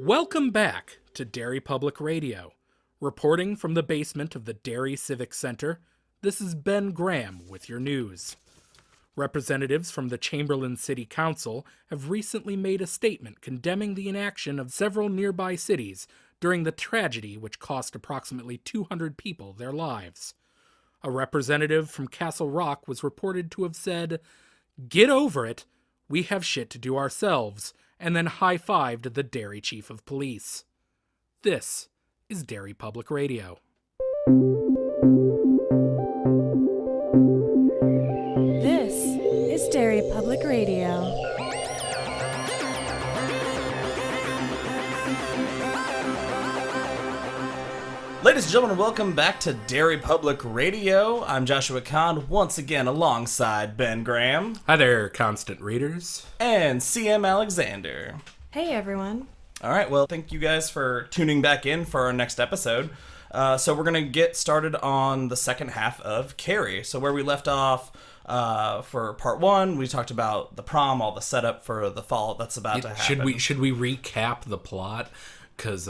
Welcome back to Derry Public Radio. Reporting from the basement of the Derry Civic Center, this is Ben Graham with your news. Representatives from the Chamberlain City Council have recently made a statement condemning the inaction of several nearby cities during the tragedy which cost approximately 200 people their lives. A representative from Castle Rock was reported to have said, "Get over it, we have shit to do ourselves," and then high-fived the Derry Chief of Police. This is Derry Public Radio. This is Derry Public Radio. Ladies and gentlemen, welcome back to Derry Public Radio. I'm Joshua Kahn, once again alongside Ben Graham. Hi there, constant readers. And CM Alexander. Hey, everyone. All right, well, thank you guys for tuning back in for our next episode. So we're going to get started on the second half of Carrie. So where we left off for part one, we talked about the prom, all the setup for the fall that's about to happen. Should we recap the plot? Because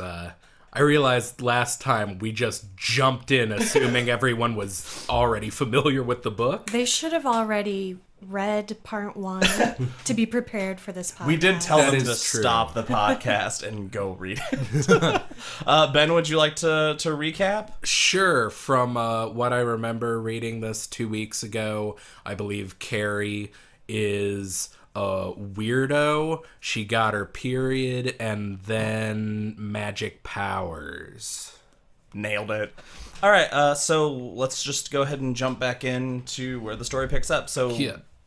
I realized last time we just jumped in assuming everyone was already familiar with the book. They should have already read part one to be prepared for this podcast. We did tell them to true. stop the podcast and go read it. Ben, would you like to recap? Sure. From what I remember reading this 2 weeks ago, I believe Carrie is a weirdo. She got her period and then magic powers. Nailed it. All right, so let's just go ahead and jump back into where the story picks up. So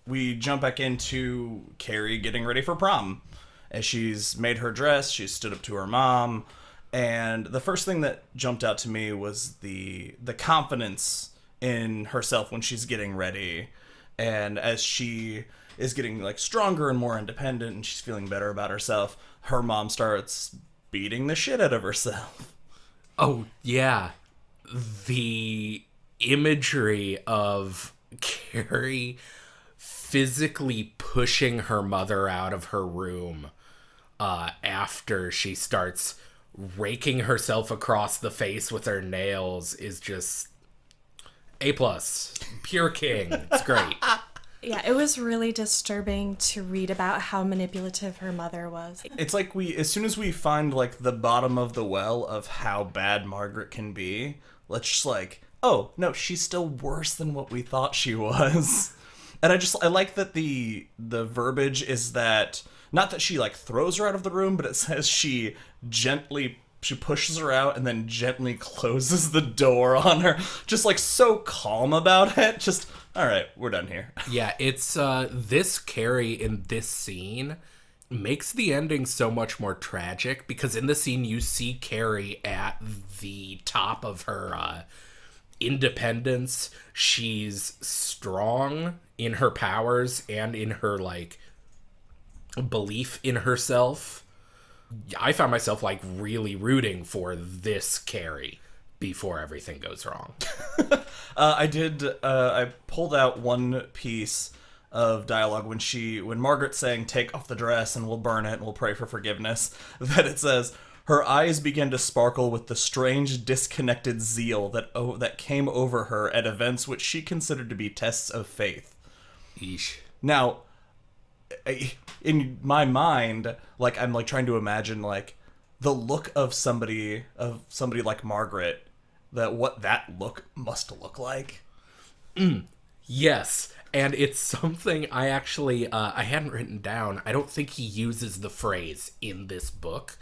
we jump back into Carrie getting ready for prom. As she's made her dress, she's stood up to her mom, and the first thing that jumped out to me was the confidence in herself when she's getting ready. And as she is getting like stronger and more independent and she's feeling better about herself, her mom starts beating the shit out of herself. Oh, yeah. The imagery of Carrie physically pushing her mother out of her room after she starts raking herself across the face with her nails is just A+. Pure king. It's great. Yeah, it was really disturbing to read about how manipulative her mother was. It's like as soon as we find like the bottom of the well of how bad Margaret can be, let's just like, oh no, she's still worse than what we thought she was. And I like that the verbiage is that, not that she like throws her out of the room, but it says she pushes her out and then gently closes the door on her. Just like so calm about it. Just, all right, we're done here. Yeah, it's this Carrie in this scene makes the ending so much more tragic, because in the scene you see Carrie at the top of her independence. She's strong in her powers and in her like belief in herself. I found myself like really rooting for this Carrie before everything goes wrong. I pulled out one piece of dialogue when Margaret's saying, "Take off the dress and we'll burn it and we'll pray for forgiveness," that it says, "Her eyes began to sparkle with the strange disconnected zeal that came over her at events which she considered to be tests of faith." Eesh. Now, in my mind, like I'm like trying to imagine like the look of somebody like Margaret, what that look must look like. Yes, and it's something I actually I hadn't written down. I don't think he uses the phrase in this book,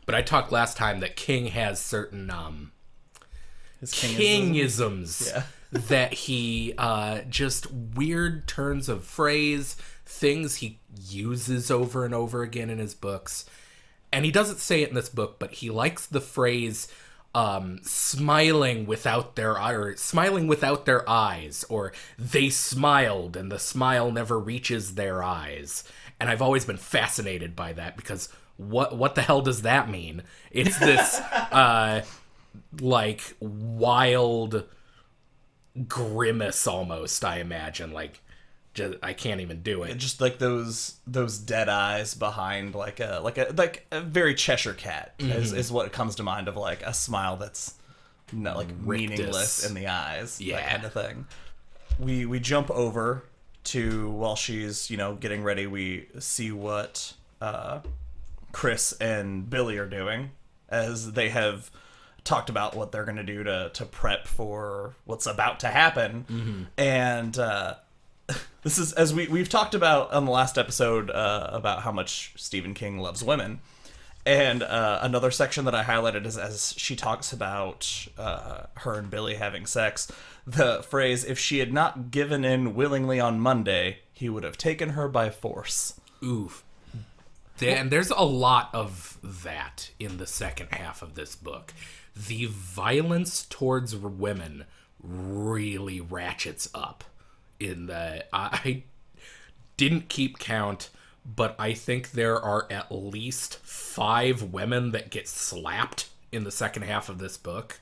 but I talked last time that King has certain His Kingisms. Yeah. That he just weird turns of phrase, things he uses over and over again in his books. And he doesn't say it in this book, but he likes the phrase smiling without their eyes, or they smiled and the smile never reaches their eyes. And I've always been fascinated by that, because what the hell does that mean? It's this like wild grimace almost, I imagine, like I can't even do it. Just like those dead eyes behind like a very Cheshire cat is what comes to mind of like a smile that's not like meaningless in the eyes, that kind of thing. We jump over to while she's getting ready. We see what Chris and Billy are doing as they have talked about what they're going to do to prep for what's about to happen, and this is as we've talked about on the last episode about how much Stephen King loves women. And another section that I highlighted is as she talks about her and Billy having sex, the phrase, "If she had not given in willingly on Monday, he would have taken her by force." Oof. And there's a lot of that in the second half of this book. The violence towards women really ratchets up. I didn't keep count, but I think there are at least 5 women that get slapped in the second half of this book,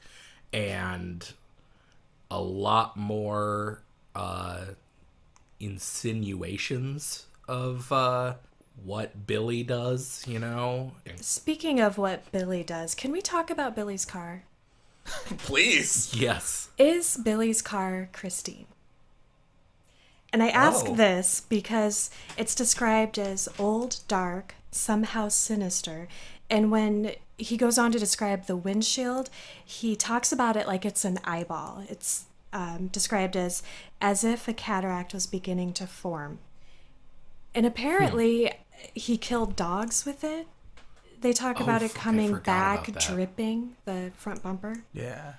and a lot more insinuations of what Billy does, Speaking of what Billy does, can we talk about Billy's car? Please. Yes. Is Billy's car Christine? And I ask this because it's described as old, dark, somehow sinister. And when he goes on to describe the windshield, he talks about it like it's an eyeball. It's described as if a cataract was beginning to form. And apparently he killed dogs with it. They talk about it coming back, dripping the front bumper. Yeah.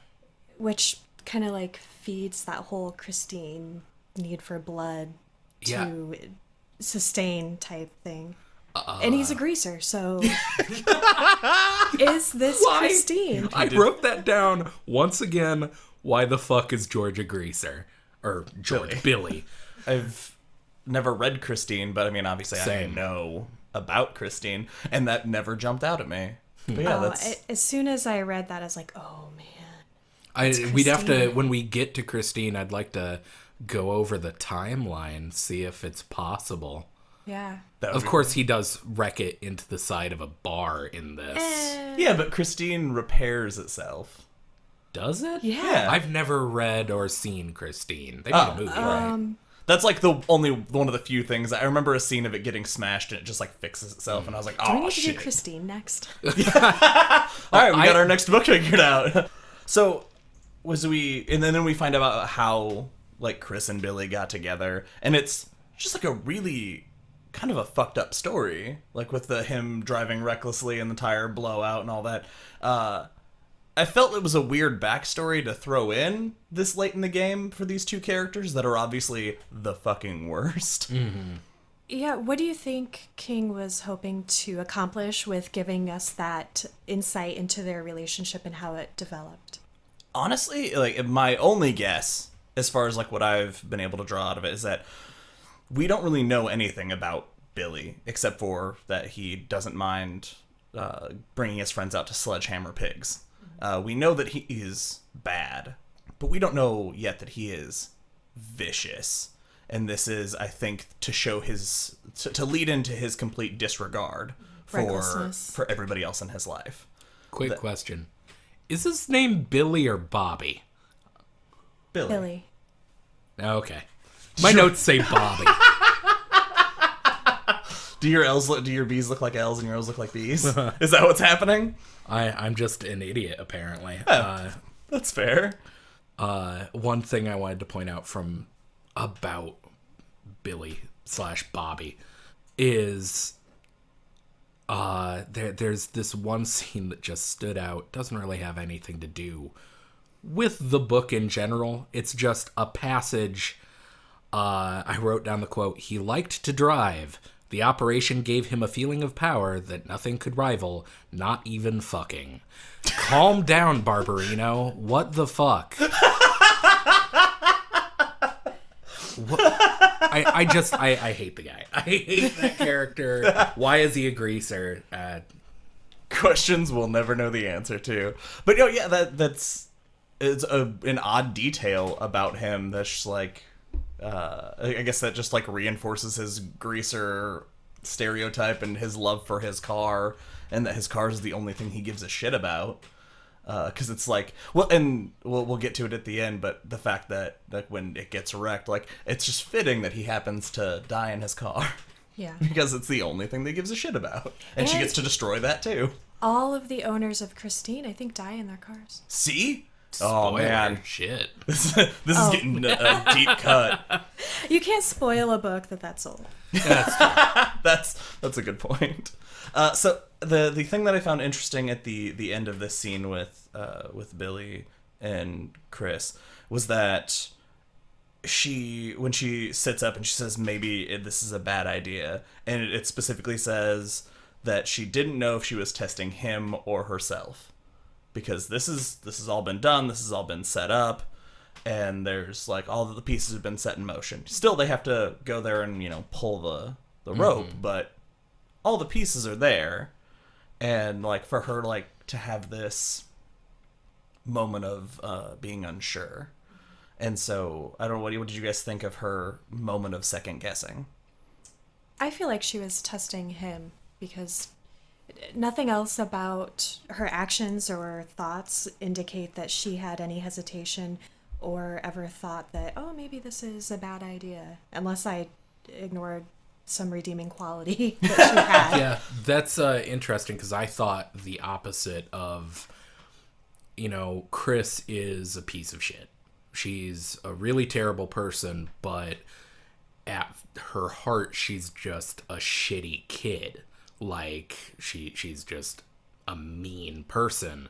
Which kind of like feeds that whole Christine need for blood to sustain type thing. And he's a greaser, so is this Christine? I wrote that down once again. Why the fuck is George a greaser? Or Billy. I've never read Christine, but I mean, obviously I know about Christine, and that never jumped out at me. But yeah, as soon as I read that, I was like, oh man. We'd have to, when we get to Christine, I'd like to go over the timeline, see if it's possible. Yeah. Of course, he does wreck it into the side of a bar in this. Yeah, but Christine repairs itself. Does it? Yeah. I've never read or seen Christine. They made a movie, right? That's like the only one of the few things. I remember a scene of it getting smashed and it just like fixes itself, and I was like, oh, shit. Do we need to do Christine next? All right, we got our next book figured out. So, and then we find out how like Chris and Billy got together, and it's just like a really kind of a fucked up story, like with him driving recklessly and the tire blowout and all that. I felt it was a weird backstory to throw in this late in the game for these two characters that are obviously the fucking worst. Mm-hmm. Yeah, what do you think King was hoping to accomplish with giving us that insight into their relationship and how it developed? Honestly, like my only guess, as far as like what I've been able to draw out of it, is that we don't really know anything about Billy except for that he doesn't mind bringing his friends out to sledgehammer pigs. We know that he is bad, but we don't know yet that he is vicious. And this is, I think, to show to lead into his complete disregard for everybody else in his life. Quick question. Is his name Billy or Bobby? Billy. Okay. My notes say Bobby. Do your B's look like L's and your O's look like B's? Is that what's happening? I'm just an idiot, apparently. That's fair. One thing I wanted to point out about Billy / Bobby is there's this one scene that just stood out. Doesn't really have anything to do with the book in general. It's just a passage. I wrote down the quote, "He liked to drive. The operation gave him a feeling of power that nothing could rival, not even fucking. Calm down, Barbarino. What the fuck?" I hate the guy. I hate that character. Why is he a greaser? Questions we'll never know the answer to. But it's an odd detail about him that's just like, I guess that just, like, reinforces his greaser stereotype and his love for his car, and that his car is the only thing he gives a shit about. Because it's like, well, and we'll get to it at the end, but the fact that, like, when it gets wrecked, like, it's just fitting that he happens to die in his car. Yeah. Because it's the only thing they gives a shit about. And she gets to destroy that, too. All of the owners of Christine, I think, die in their cars. See? Spoiler. Oh, man. Shit. This is getting a deep cut. You can't spoil a book that's old. That's a good point. So the thing that I found interesting at the end of this scene with Billy and Chris was that when she sits up and she says maybe this is a bad idea, and it specifically says that she didn't know if she was testing him or herself, because this has all been done, this has all been set up, and there's, like, all of the pieces have been set in motion. Still, they have to go there and, you know, pull the rope, but all the pieces are there. And, like, for her, like, to have this moment of being unsure. And so, I don't know, what did you guys think of her moment of second guessing? I feel like she was testing him, because nothing else about her actions or thoughts indicate that she had any hesitation or ever thought that, oh, maybe this is a bad idea, unless I ignored some redeeming quality that she had. Yeah, that's interesting, because I thought the opposite of, you know, Chris is a piece of shit. She's a really terrible person, but at her heart, she's just a shitty kid. Like, she's just a mean person.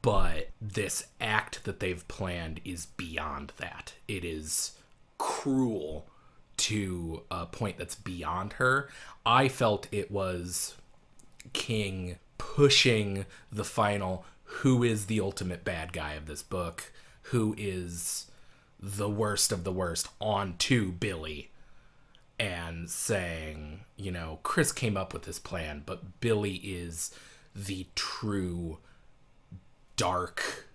But this act that they've planned is beyond that. It is cruel to a point that's beyond her. I felt it was King pushing the final, who is the ultimate bad guy of this book, who is the worst of the worst, onto Billy, and saying, you know, Chris came up with this plan, but Billy is the true dark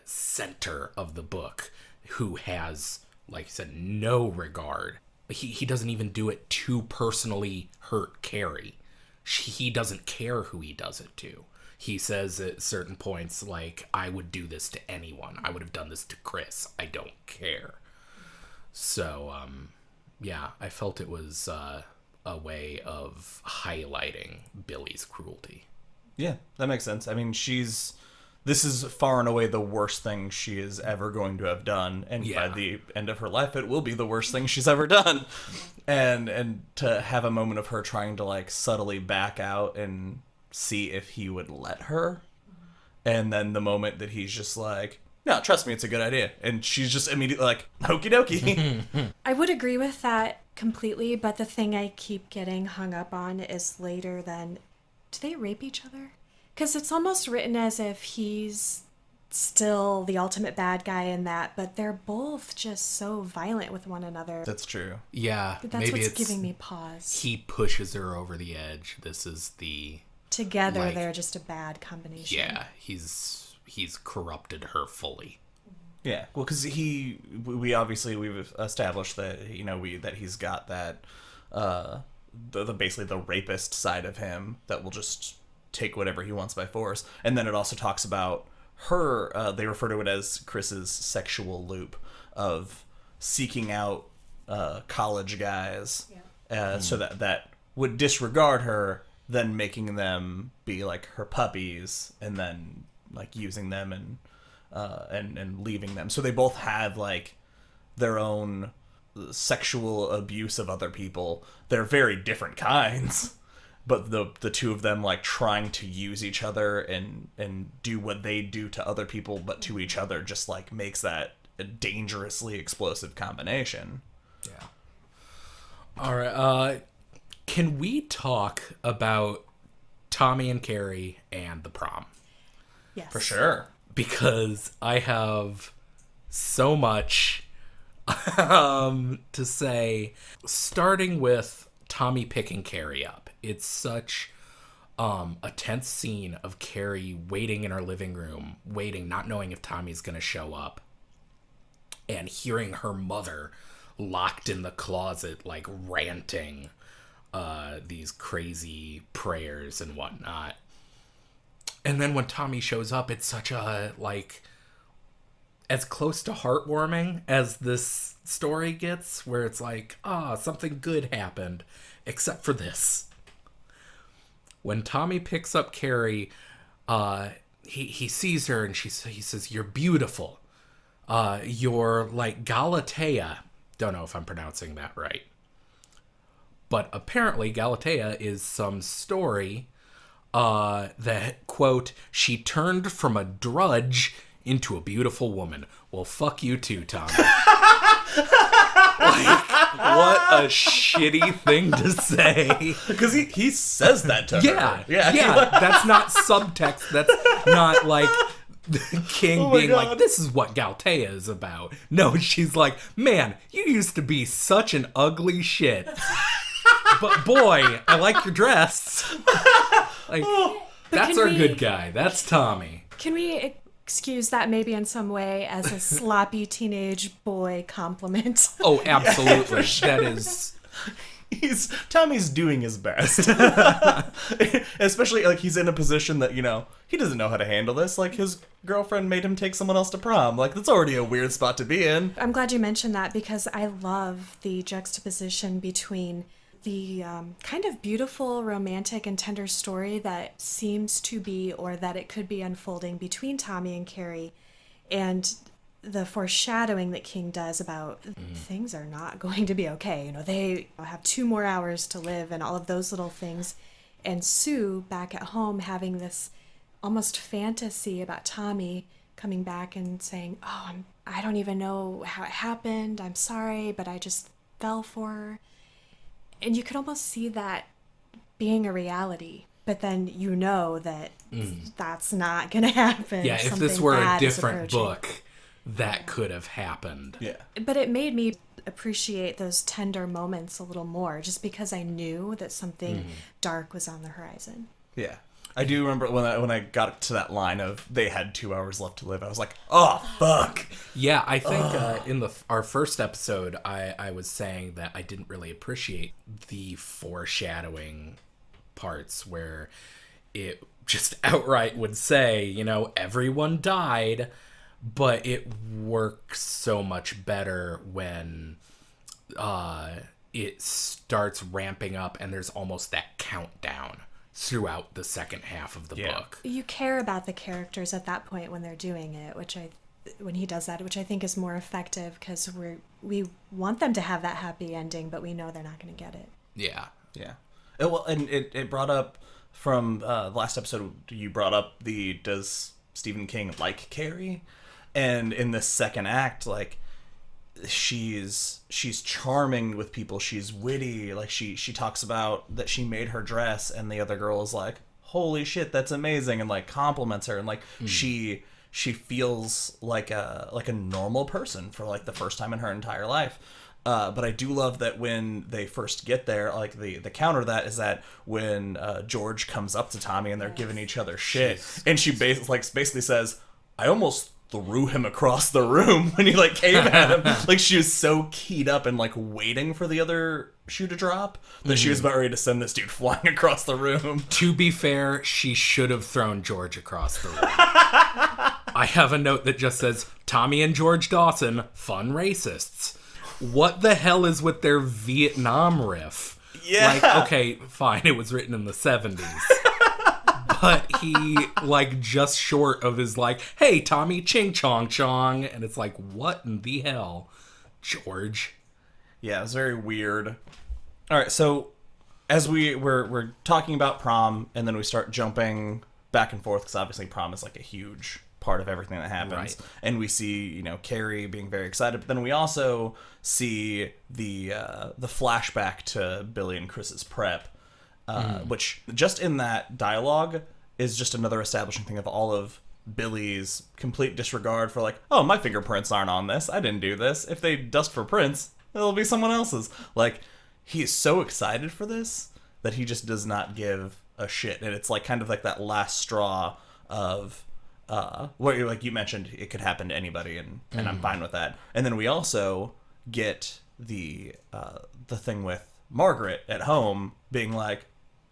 center of the book, who has, like you said, no regard. He doesn't even do it to personally hurt Carrie. He doesn't care who he does it to. He says at certain points, like, I would do this to anyone. I would have done this to Chris. I don't care. So, yeah, I felt it was a way of highlighting Billy's cruelty. Yeah, that makes sense. I mean, this is far and away the worst thing she is ever going to have done, and by the end of her life, it will be the worst thing she's ever done. And to have a moment of her trying to, like, subtly back out and see if he would let her, and then the moment that he's just like, no, trust me, it's a good idea, and she's just immediately like, okie dokie. I would agree with that completely, but the thing I keep getting hung up on is later then, do they rape each other? Because it's almost written as if he's still the ultimate bad guy in that, but they're both just so violent with one another. That's true. Yeah, That's maybe what's it's giving me pause. he pushes her over the edge. This is the... Together, like, they're just a bad combination. Yeah, he's corrupted her fully. Yeah, well, because we've established that, you know, that he's got that basically the rapist side of him that will just take whatever he wants by force. And then it also talks about her, they refer to it as Chris's sexual loop of seeking out college guys, so that would disregard her, then making them be like her puppies, and then like using them and leaving them. So they both have like their own sexual abuse of other people. They're very different kinds, but the two of them like trying to use each other and do what they do to other people but to each other just like makes that a dangerously explosive combination. Yeah. All right. Can we talk about Tommy and Carrie and the prom? Yes. For sure. Because I have so much to say, starting with Tommy picking Carrie up. It's such a tense scene of Carrie waiting in her living room, not knowing if Tommy's going to show up, and hearing her mother locked in the closet, like ranting these crazy prayers and whatnot. And then when Tommy shows up, it's such a, like, as close to heartwarming as this story gets, where it's like, something good happened, except for this. When Tommy picks up Carrie, he sees her and he says, "You're beautiful. You're like Galatea." Don't know if I'm pronouncing that right. But apparently Galatea is some story that, quote, "she turned from a drudge into a beautiful woman." Well, fuck you too, Tommy. Like, what a shitty thing to say. Because he says that to her. Yeah. That's not subtext. That's not like the king being God. like, "This is what Galatea is about." No, she's like, "Man, you used to be such an ugly shit. But boy, I like your dress." Like, that's our good guy. That's Tommy. Can we excuse that maybe in some way as a sloppy teenage boy compliment? Oh, absolutely. Yeah, sure. That is... Tommy's doing his best. Especially, like, he's in a position that, he doesn't know how to handle this. Like, his girlfriend made him take someone else to prom. Like, that's already a weird spot to be in. I'm glad you mentioned that, because I love the juxtaposition between the kind of beautiful, romantic, and tender story that seems to be, or that it could be, unfolding between Tommy and Carrie, and the foreshadowing that King does about things are not going to be okay. They have 2 more hours to live and all of those little things. And Sue, back at home, having this almost fantasy about Tommy coming back and saying, I don't even know how it happened. I'm sorry, but I just fell for her. And you could almost see that being a reality, but then that that's not going to happen. Yeah, if this were a different book, that could have happened. Yeah. But it made me appreciate those tender moments a little more, just because I knew that something dark was on the horizon. Yeah. I do remember when I got to that line of they had 2 hours left to live, I was like, oh, fuck. Yeah, I think in our first episode, I was saying that I didn't really appreciate the foreshadowing parts where it just outright would say, everyone died, but it works so much better when it starts ramping up and there's almost that countdown throughout the second half of the book. You care about the characters at that point when they're doing it, when he does that, which I think is more effective, because we want them to have that happy ending, but we know they're not going to get it. Yeah. It brought up from the last episode, you brought up does Stephen King like Carrie? And in this second act, like, she's charming with people, she's witty, like she talks about that she made her dress and the other girl is like, holy shit, that's amazing, and like compliments her, and like she feels like a normal person for like the first time in her entire life. But I do love that when they first get there, like the counter to that is that when George comes up to Tommy and they're giving each other shit, and she basically says, "I almost threw him across the room when he like came at him." Like, she was so keyed up and like waiting for the other shoe to drop that she was about ready to send this dude flying across the room. To be fair, she should have thrown George across the room. I have a note that just says, "Tommy and George Dawson, fun racists." What the hell is with their Vietnam riff? Yeah. Like, okay, fine, it was written in the 70s. But he, like, just short of his, like, "Hey, Tommy, ching chong chong." And it's like, what in the hell, George? Yeah, it's very weird. All right, so as we're talking about prom, and then we start jumping back and forth, because obviously prom is, like, a huge part of everything that happens. Right. And we see, Carrie being very excited, but then we also see the flashback to Billy and Chris's prep. Which just in that dialogue is just another establishing thing of all of Billy's complete disregard for, like, oh, my fingerprints aren't on this. I didn't do this. If they dust for prints, it'll be someone else's. Like, he is so excited for this that he just does not give a shit. And it's like kind of like that last straw of what, like you mentioned, it could happen to anybody, and I'm fine with that. And then we also get the thing with Margaret at home being like,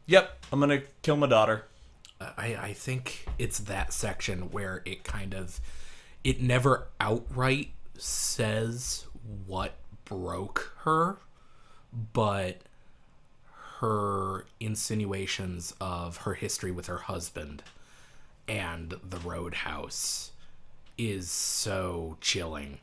yep, I'm gonna kill my daughter. I think it's that section where it never outright says what broke her, but her insinuations of her history with her husband and the roadhouse is so chilling.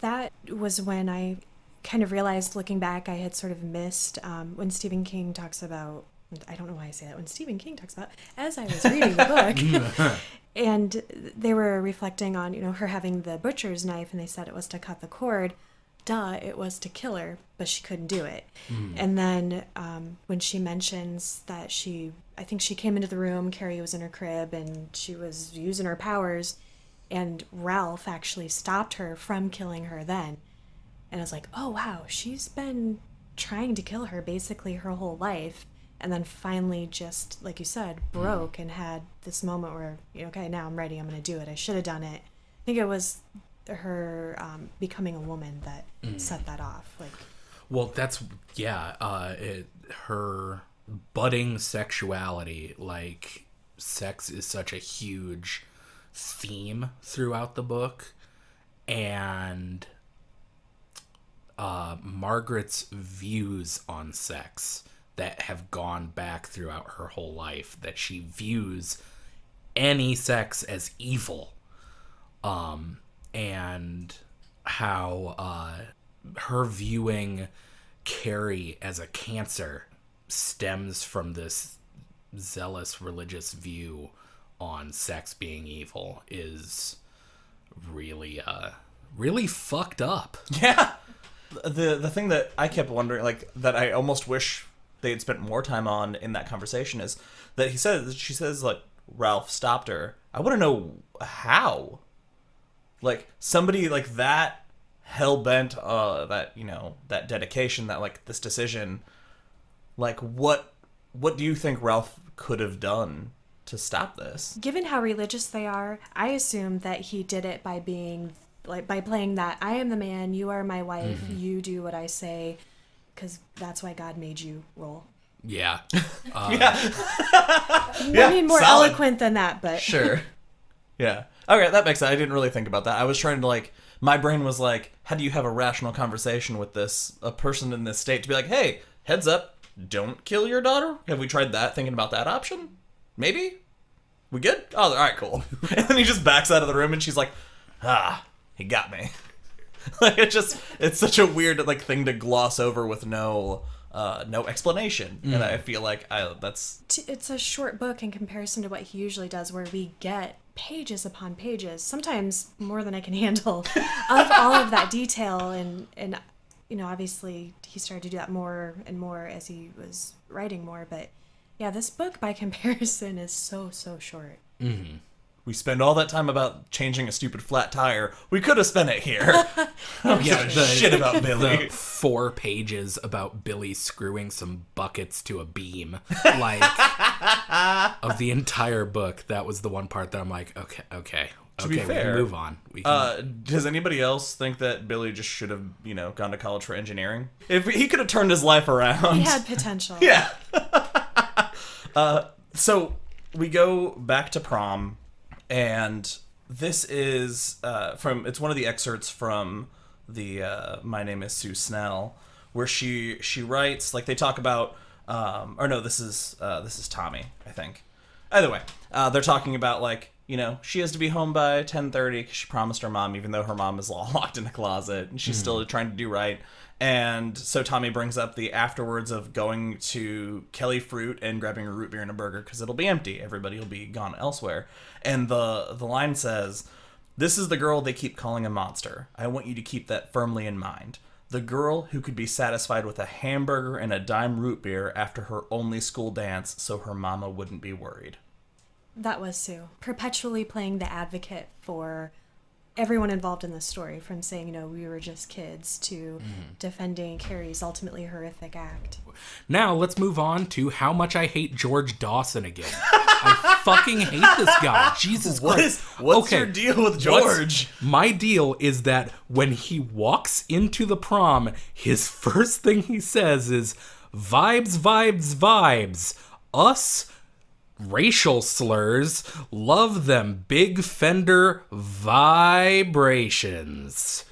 That was when I kind of realized, looking back, I had sort of missed when Stephen King talks about, I don't know why I say that, when Stephen King talks about, as I was reading the book, and they were reflecting on, her having the butcher's knife, and they said it was to cut the cord. Duh, it was to kill her, but she couldn't do it. And then when she mentions that I think she came into the room, Carrie was in her crib, and she was using her powers, and Ralph actually stopped her from killing her then. And I was like, oh, wow, she's been trying to kill her basically her whole life. And then finally just, like you said, broke and had this moment where, okay, now I'm ready. I'm going to do it. I should have done it. I think it was her becoming a woman that set that off. Well, that's, her budding sexuality, sex is such a huge theme throughout the book. And Margaret's views on sex that have gone back throughout her whole life, that she views any sex as evil, and how her viewing Carrie as a cancer stems from this zealous religious view on sex being evil is really fucked up. Yeah. The thing that I kept wondering, that I almost wish they had spent more time on in that conversation is that she says, Ralph stopped her. I want to know how. Somebody like that hell-bent, that dedication, that, this decision, what do you think Ralph could have done to stop this? Given how religious they are, I assume that he did it by being, by playing that, I am the man, you are my wife, you do what I say, because that's why God made you role. Yeah. I mean, more solid. eloquent than that, but... Sure. Yeah. Okay, that makes sense. I didn't really think about that. I was trying to, my brain was how do you have a rational conversation with a person in this state to be like, hey, heads up, don't kill your daughter? Have we tried that, thinking about that option? Maybe? We good? Oh, all right, cool. And then he just backs out of the room and she's like, he got me. It's such a weird thing to gloss over with no explanation. And I feel like it's a short book in comparison to what he usually does, where we get pages upon pages, sometimes more than I can handle, of all of that detail. And obviously he started to do that more and more as he was writing more. But yeah, this book by comparison is so short. Mm-hmm. We spend all that time about changing a stupid flat tire. We could have spent it here. I don't give a shit about Billy. The 4 pages about Billy screwing some buckets to a beam, of the entire book, that was the one part that I'm like, okay. To be fair, we can move on. Does anybody else think that Billy just should have, gone to college for engineering? If he could have turned his life around. He had potential. Yeah. So we go back to prom. And this is it's one of the excerpts from the My Name is Sue Snell, where she writes, they talk about this is Tommy, I think. Either way, they're talking about she has to be home by 10:30 because she promised her mom, even though her mom is locked in a closet and she's still trying to do right. And so Tommy brings up the afterwards of going to Kelly Fruit and grabbing a root beer and a burger because it'll be empty. Everybody will be gone elsewhere. And the line says, "This is the girl they keep calling a monster. I want you to keep that firmly in mind. The girl who could be satisfied with a hamburger and a dime root beer after her only school dance so her mama wouldn't be worried." That was Sue. Perpetually playing the advocate for everyone involved in the story, from saying, we were just kids, to defending Carrie's ultimately horrific act. Now let's move on to how much I hate George Dawson again. I fucking hate this guy. Jesus Christ. What's your deal with George? My deal is that when he walks into the prom, his first thing he says is, vibes, vibes, vibes. Us racial slurs, love them big fender vibrations.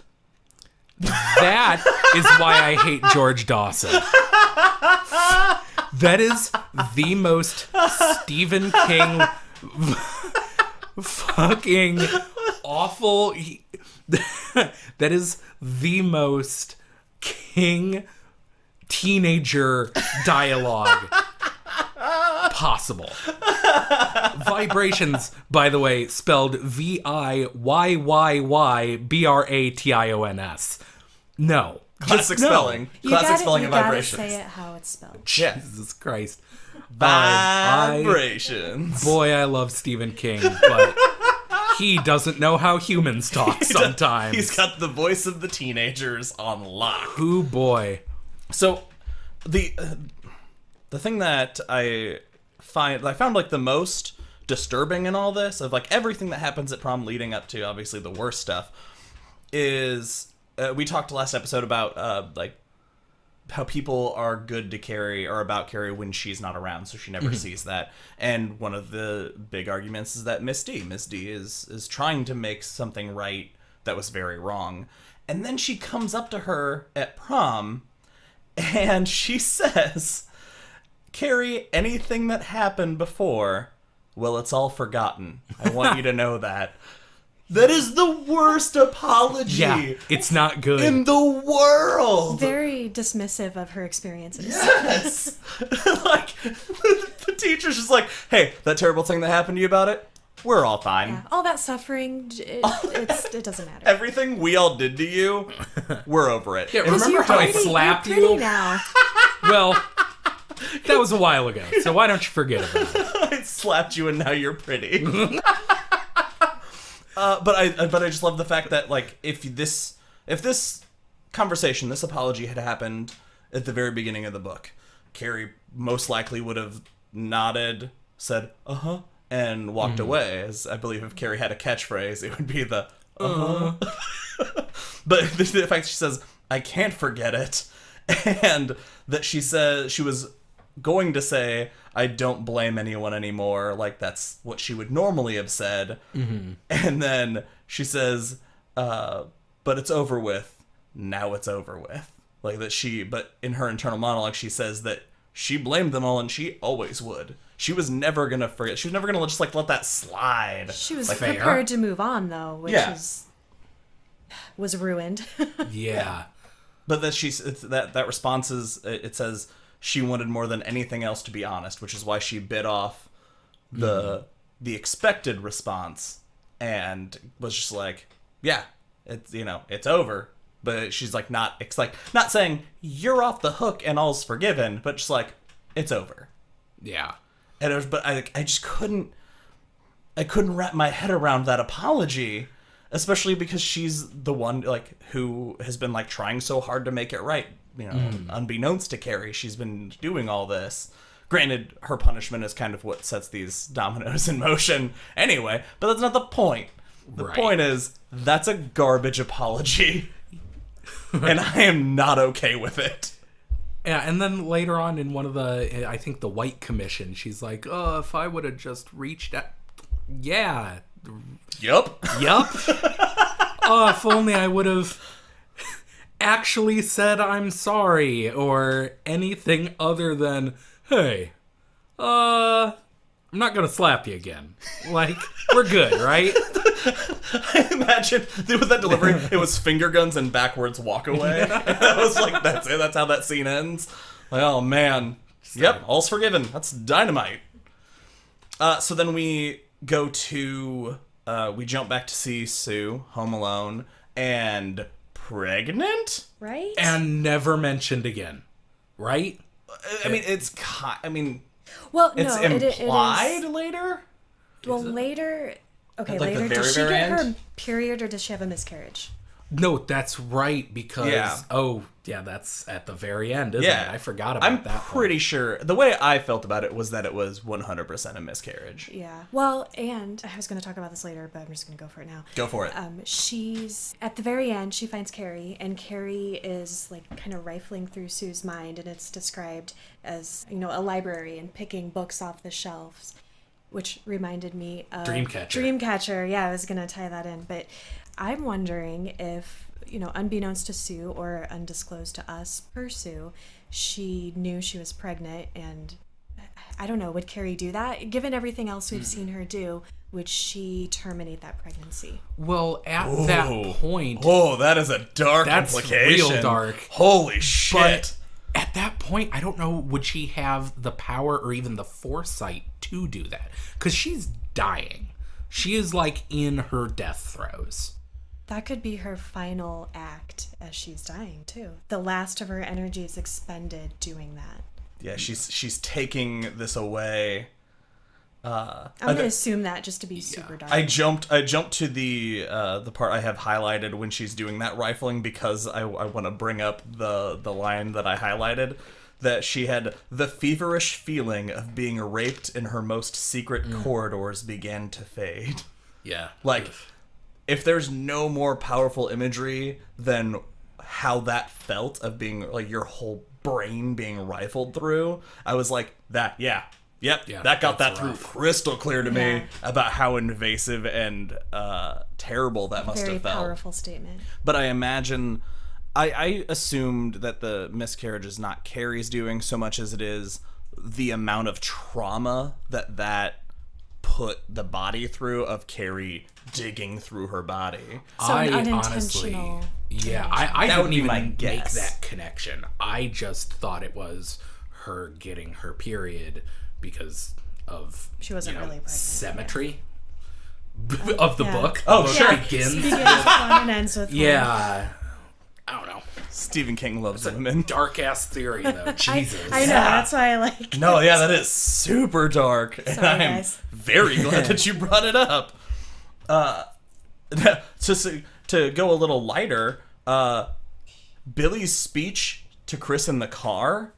That is why I hate George Dawson. That is the most Stephen King fucking awful. That is the most King teenager dialogue possible. Vibrations, by the way, spelled Viyyyybrations. No. Classic spelling. Classic spelling of vibrations. You gotta say it how it's spelled. Jesus Christ. Vibrations. Boy, I love Stephen King, but he doesn't know how humans talk sometimes. He's got the voice of the teenagers on lock. Ooh, boy. So, the thing that I found like the most disturbing in all this, of like everything that happens at prom leading up to obviously the worst stuff, is we talked last episode about like how people are good to Carrie or about Carrie when she's not around, so she never sees that. And one of the big arguments is that Miss D is trying to make something right that was very wrong. And then she comes up to her at prom and she says, Carrie, anything that happened before, well, it's all forgotten. I want you to know that. That is the worst apology. Yeah, it's not good. In the world. Very dismissive of her experiences. Yes. Like, the teacher's just like, hey, that terrible thing that happened to you about it, we're all fine. Yeah. All that suffering, it doesn't matter. Everything we all did to you, we're over it. Yeah, remember how I slapped you? Now. Well, that was a while ago, so why don't you forget about it? I slapped you and now you're pretty. But I just love the fact that, like, if this conversation, this apology had happened at the very beginning of the book, Carrie most likely would have nodded, said, uh-huh, and walked away. As I believe if Carrie had a catchphrase, it would be the, uh-huh. But the fact she says, I can't forget it, and that she says she was going to say, I don't blame anyone anymore, like that's what she would normally have said. And then she says, but it's over with. Now it's over with. Like that but in her internal monologue, she says that she blamed them all and she always would. She was never going to forget. She was never going to just like let that slide. She was like, prepared to move on though, which was ruined. Yeah. But that that response is, it says, she wanted more than anything else to be honest, which is why she bit off the expected response and was just like, yeah, it's over. But she's like not saying you're off the hook and all's forgiven, but just like it's over. Yeah. And I just couldn't wrap my head around that apology, especially because she's the one like who has been like trying so hard to make it right. Unbeknownst to Carrie, she's been doing all this. Granted, her punishment is kind of what sets these dominoes in motion anyway, but that's not the point. The point is, that's a garbage apology, and I am not okay with it. Yeah, and then later on in one of I think the White Commission, she's like, oh, if I would have just reached out. Yeah. Yup. Oh, if only I would have actually said I'm sorry or anything other than, hey, I'm not gonna slap you again. Like, we're good, right? I imagine with that delivery, it was finger guns and backwards walk away. I was like, that's it. That's how that scene ends. Like, oh man, yep, all's forgiven. That's dynamite. So then we go to we jump back to see Sue home alone and pregnant, right? And never mentioned again, right? I mean, it's well, it's no, implied later. Well, later. Okay, like later. the Does she very get her end? period or does she have a miscarriage? No, that's right, because Yeah, that's at the very end, isn't it? I forgot about that. I'm pretty sure. The way I felt about it was that it was 100% a miscarriage. Yeah. Well, and I was going to talk about this later, but I'm just going to go for it now. Go for it. She's, at the very end, she finds Carrie, and Carrie is, like, kind of rifling through Sue's mind, and it's described as, you know, a library and picking books off the shelves, which reminded me of... Dreamcatcher. Yeah, I was going to tie that in, but I'm wondering if... you know, unbeknownst to Sue or undisclosed to us per Sue, she knew she was pregnant, and I don't know, would Carrie do that? Given everything else we've seen her do, would she terminate that pregnancy? Well, at that point... Oh, that is a dark implication. Real dark. Holy shit. But at that point, I don't know, would she have the power or even the foresight to do that? Because she's dying. She is, like, in her death throes. That could be her final act as she's dying, too. The last of her energy is expended doing that. Yeah, she's taking this away. I'm going to assume that just to be super dark. I jumped to the part I have highlighted when she's doing that rifling because I want to bring up the line that I highlighted, that she had the feverish feeling of being raped in her most secret corridors began to fade. Yeah. Like... if there's no more powerful imagery than how that felt of being like your whole brain being rifled through, I was like, that got that through crystal clear to me about how invasive and terrible that must have felt. Very powerful statement. But I imagine, I assumed that the miscarriage is not Carrie's doing so much as it is the amount of trauma that put the body through of Carrie digging through her body. So an unintentional. Honestly, I didn't even make that connection. I just thought it was her getting her period because of she wasn't really pregnant. Symmetry of the book. Oh, sure. Begins with one and ends with one. Yeah. I don't know. Stephen King loves women. Dark ass theory though. Jesus. I know, that's why I like it. No, yeah, that is super dark. Sorry, and I'm guys. very glad that you brought it up. To go a little lighter, Billy's speech to Chris in the car,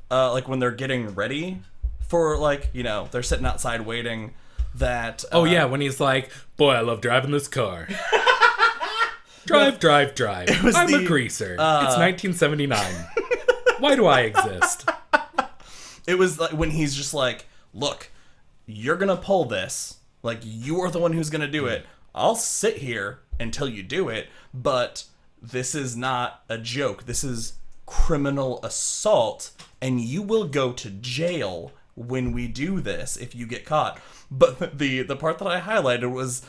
like when they're getting ready for, like, you know, they're sitting outside waiting, that... when he's like, boy, I love driving this car. Drive. I'm a greaser. It's 1979. Why do I exist? It was like when he's just like, look, you're gonna pull this. Like, you're the one who's gonna do it. I'll sit here until you do it, but this is not a joke. This is criminal assault, and you will go to jail when we do this if you get caught. But the part that I highlighted was,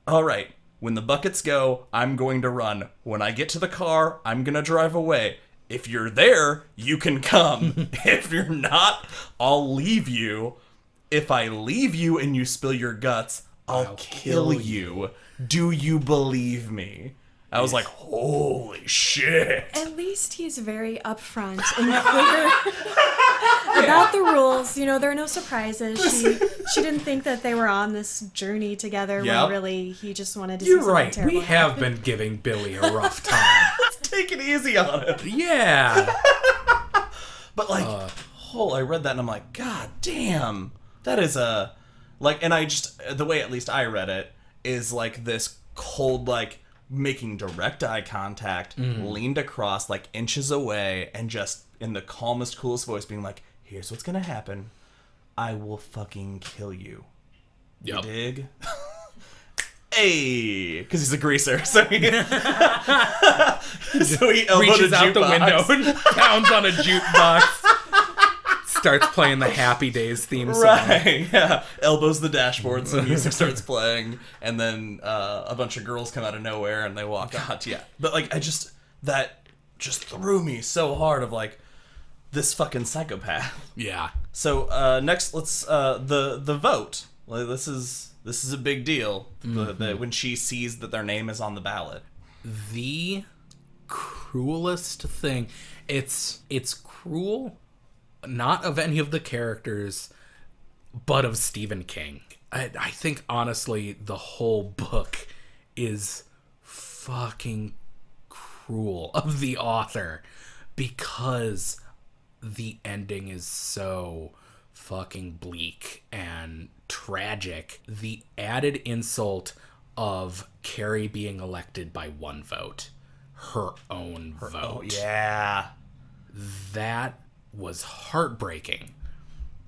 all right, when the buckets go, I'm going to run. When I get to the car, I'm going to drive away. If you're there, you can come. If you're not, I'll leave you. If I leave you and you spill your guts, I'll kill you. Do you believe me? I was like, holy shit. At least he's very upfront and clear about the rules. You know, there are no surprises. She didn't think that they were on this journey together when really he just wanted to see something terrible. We have been giving Billy a rough time. Let's take it easy on him. Yeah. But like, I read that and I'm like, God damn. That is a, like, and I just, the way at least I read it is like this cold, like, making direct eye contact, leaned across, like, inches away, and just in the calmest, coolest voice being like, here's what's gonna happen. I will fucking kill you. You dig? Hey! Because he's a greaser, so he reaches out the window and pounds on a jukebox. Starts playing the Happy Days theme song. Right, yeah. Elbows the dashboard, so music starts playing, and then a bunch of girls come out of nowhere and they walk out. Yeah. But, like, that just threw me so hard of, like, this fucking psychopath. Yeah. So, next, let's, the vote. Like, this is a big deal. When she sees that their name is on the ballot. The cruelest thing. It's cruel. Not of any of the characters, but of Stephen King. I think, honestly, the whole book is fucking cruel of the author. because the ending is so fucking bleak and tragic, the added insult of Carrie being elected by one vote, her own vote. Oh, yeah. That was heartbreaking.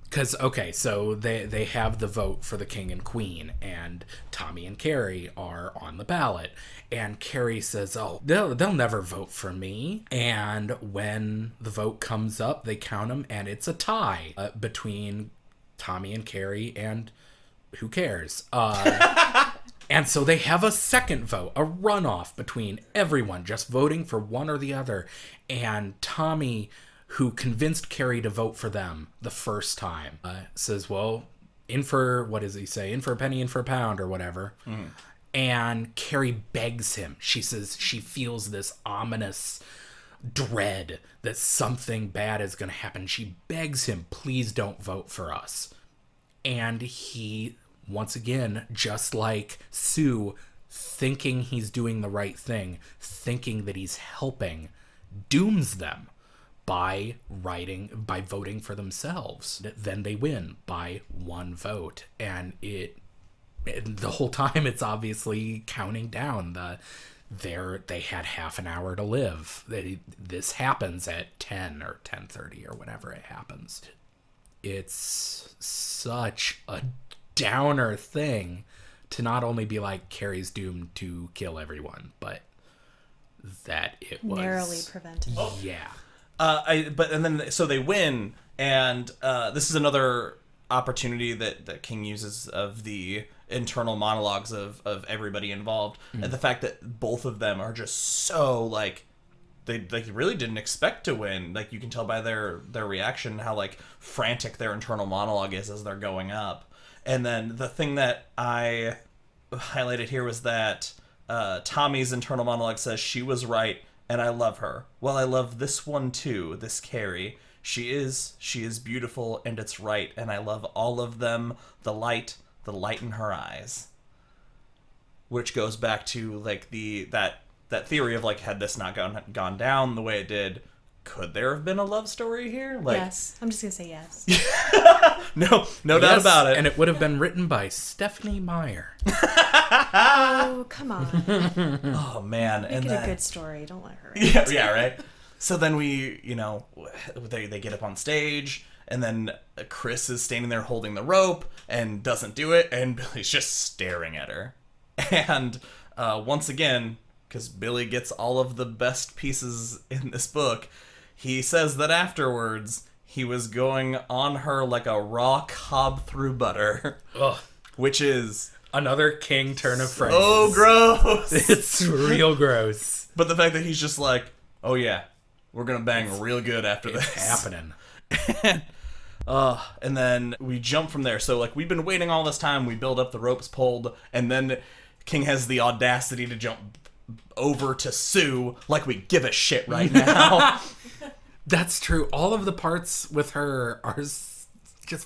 Because, okay, so they have the vote for the king and queen, and Tommy and Carrie are on the ballot. And Carrie says, oh, they'll never vote for me. And when the vote comes up, they count them, and it's a tie between Tommy and Carrie, and who cares? And so they have a second vote, a runoff between everyone just voting for one or the other. And Tommy, who convinced Carrie to vote for them the first time, says, well, in for, what does he say? In for a penny, in for a pound, or whatever. Mm. And Carrie begs him. She says she feels this ominous dread that something bad is going to happen. She begs him, please don't vote for us. And he, once again, just like Sue, thinking he's doing the right thing, thinking that he's helping, dooms them by voting for themselves. Then they win by one vote. And the whole time it's obviously counting down. They had half an hour to live. This happens at 10 or 10:30 or whenever it happens. It's such a downer thing to not only be like Carrie's doomed to kill everyone, but that it was narrowly prevented. Yeah. So they win, and this is another opportunity that King uses of the internal monologues of everybody involved, and the fact that both of them are just so like they really didn't expect to win. Like you can tell by their reaction how like frantic their internal monologue is as they're going up. And then the thing that I highlighted here was that Tommy's internal monologue says she was right. And I love her. Well, I love this one too, this Carrie. She is beautiful, and it's right. And I love all of them. The light in her eyes. Which goes back to like that theory of like, had this not gone down the way it did, could there have been a love story here? Like, yes, I'm just gonna say yes. No doubt about it. And it would have been written by Stephanie Meyer. Oh, come on. Oh man, Make it a good story. Don't let her. Yeah, right. So then they get up on stage, and then Chris is standing there holding the rope and doesn't do it, and Billy's just staring at her. And once again, because Billy gets all of the best pieces in this book, he says that afterwards he was going on her like a raw cob through butter. Ugh. Which is another King turn of phrase. Oh, gross. It's real gross. But the fact that he's just like, oh yeah, we're going to bang real good after this. It's happening. And then we jump from there. So like we've been waiting all this time. We build up, the ropes pulled, and then King has the audacity to jump over to Sue like we give a shit right now. That's true. All of the parts with her are just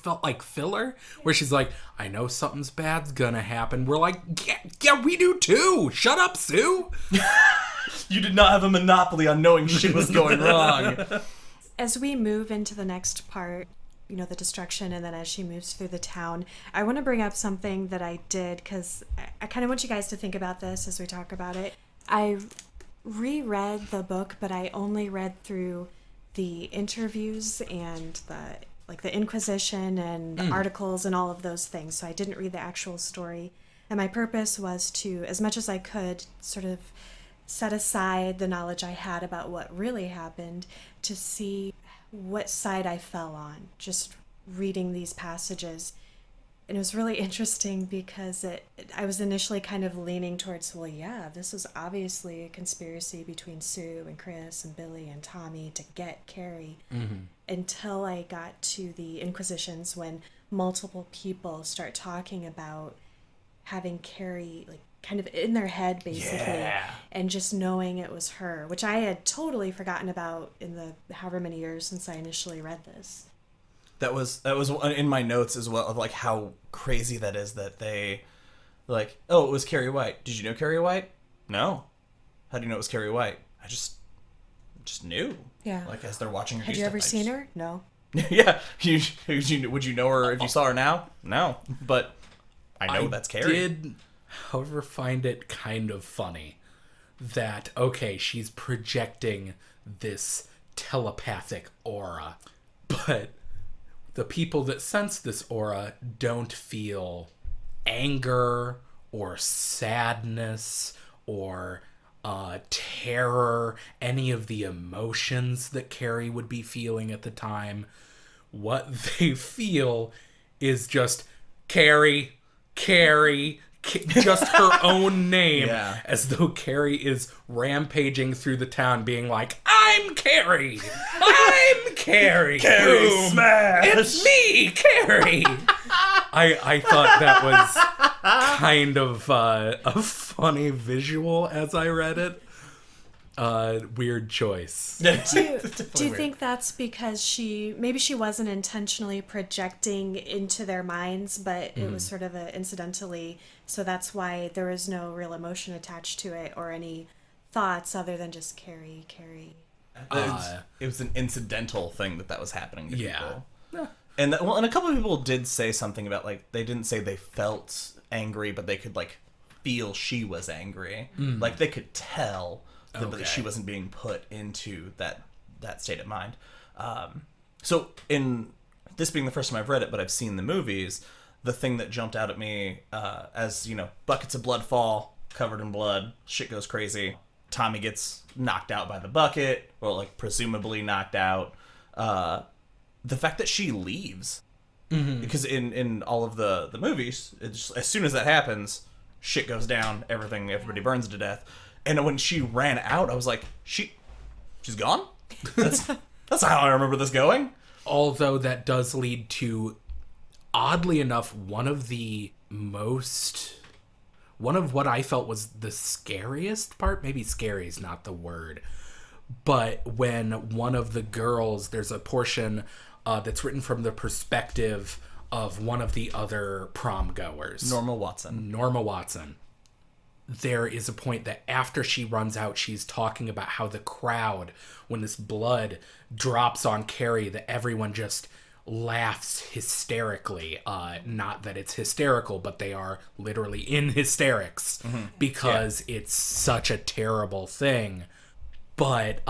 felt like filler, where she's like, I know something's bad's gonna happen. We're like, yeah, we do too. Shut up, Sue. You did not have a monopoly on knowing shit was going wrong. As we move into the next part, the destruction, and then as she moves through the town, I want to bring up something that I did, because I kind of want you guys to think about this as we talk about it. I reread the book, but I only read through the interviews and the Inquisition and articles and all of those things. So I didn't read the actual story. And my purpose was to, as much as I could, sort of set aside the knowledge I had about what really happened to see what side I fell on, just reading these passages. And it was really interesting because I was initially kind of leaning towards, well, yeah, this was obviously a conspiracy between Sue and Chris and Billy and Tommy to get Carrie, until I got to the Inquisitions, when multiple people start talking about having Carrie like kind of in their head, basically, and just knowing it was her, which I had totally forgotten about in the however many years since I initially read this. That was in my notes as well, of like how crazy that is, that they like, oh, it was Carrie White. Did you know Carrie White? No. How do you know it was Carrie White? I just just new. Yeah. Like as they're watching her. Had you ever seen her? No. Yeah. Would you know her if you saw her now? No. But I know that's Carrie. I did, however, find it kind of funny that, okay, she's projecting this telepathic aura, but the people that sense this aura don't feel anger or sadness or terror, any of the emotions that Carrie would be feeling at the time. What they feel is just Carrie, just her own name, as though Carrie is rampaging through the town being like, I'm Carrie! I'm Carrie! Carrie Boom. smash! It's me, Carrie! I thought that was kind of a funny visual as I read it. Weird choice. Do you think that's because maybe she wasn't intentionally projecting into their minds, but it was sort of incidentally, so that's why there was no real emotion attached to it or any thoughts other than just Carrie. It was an incidental thing that was happening to people. Yeah. And a couple of people did say something about, like, they didn't say they felt angry, but they could, like, feel she was angry. Like, they could tell that she wasn't being put into that state of mind. So, in this being the first time I've read it, but I've seen the movies, the thing that jumped out at me, as, buckets of blood fall, covered in blood, shit goes crazy, Tommy gets knocked out by the bucket, or, like, presumably knocked out, the fact that she leaves, because in all of the movies, as soon as that happens, shit goes down, everybody burns to death. And when she ran out, I was like, she's gone? That's how I remember this going. Although that does lead to, oddly enough, one of what I felt was the scariest part. Maybe scary is not the word. But when one of the girls, there's a portion that's written from the perspective of one of the other prom goers. Norma Watson. There is a point that after she runs out, she's talking about how the crowd, when this blood drops on Carrie, that everyone just laughs hysterically. Not that it's hysterical, but they are literally in hysterics because it's such a terrible thing. But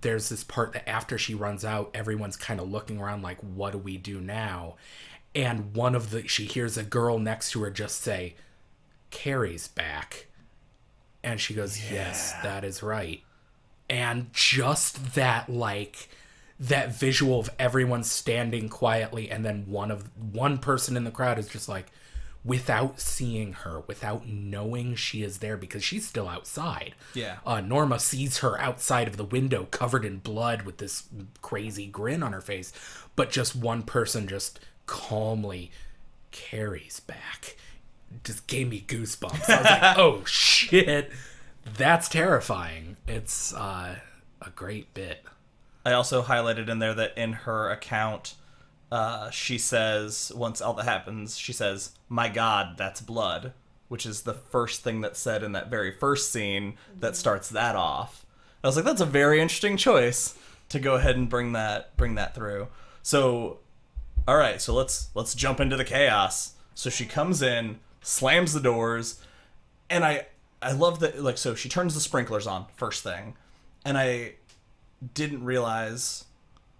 there's this part that after she runs out, everyone's kind of looking around like, what do we do now? And she hears a girl next to her just say, Carrie's back. And she goes, yes, that is right. And just that, like, that visual of everyone standing quietly, and then one person in the crowd is just like, without seeing her, without knowing she is there, because she's still outside. Yeah. Norma sees her outside of the window covered in blood with this crazy grin on her face, but just one person just calmly, Carrie's back. Just gave me goosebumps. I was like, oh shit, that's terrifying. It's a great bit. I also highlighted in there that in her account, she says, once all that happens, she says, my God, that's blood, which is the first thing that's said in that very first scene that starts that off. I was like, that's a very interesting choice to go ahead and bring that through. So, all right, so let's jump into the chaos. So she comes in, slams the doors, and I love that, like, so she turns the sprinklers on first thing, and I didn't realize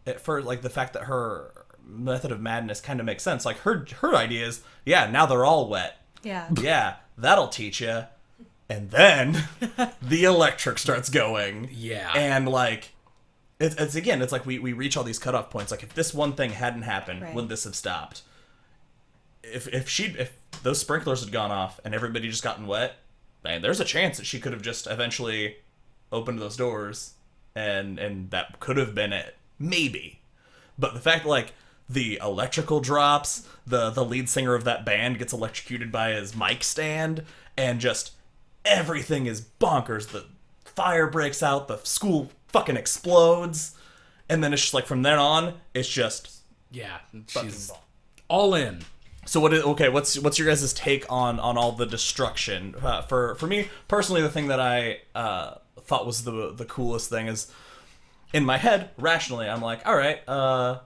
at first, like, the fact that her method of madness kind of makes sense. Like, her idea is, now they're all wet. Yeah, that'll teach you. And then the electric starts going. Yeah. And, like, it's like we reach all these cutoff points. Like, if this one thing hadn't happened, would this have stopped? If those sprinklers had gone off and everybody just gotten wet, man, there's a chance that she could have just eventually opened those doors, and that could have been it. Maybe. But the fact, like, the electrical drops, the lead singer of that band gets electrocuted by his mic stand, and just everything is bonkers. The fire breaks out, the school fucking explodes, and then it's just like, from then on, it's just she's all in. So what's your guys' take on all the destruction? For me personally, the thing that I thought was the coolest thing is in my head, rationally, I'm like, all right,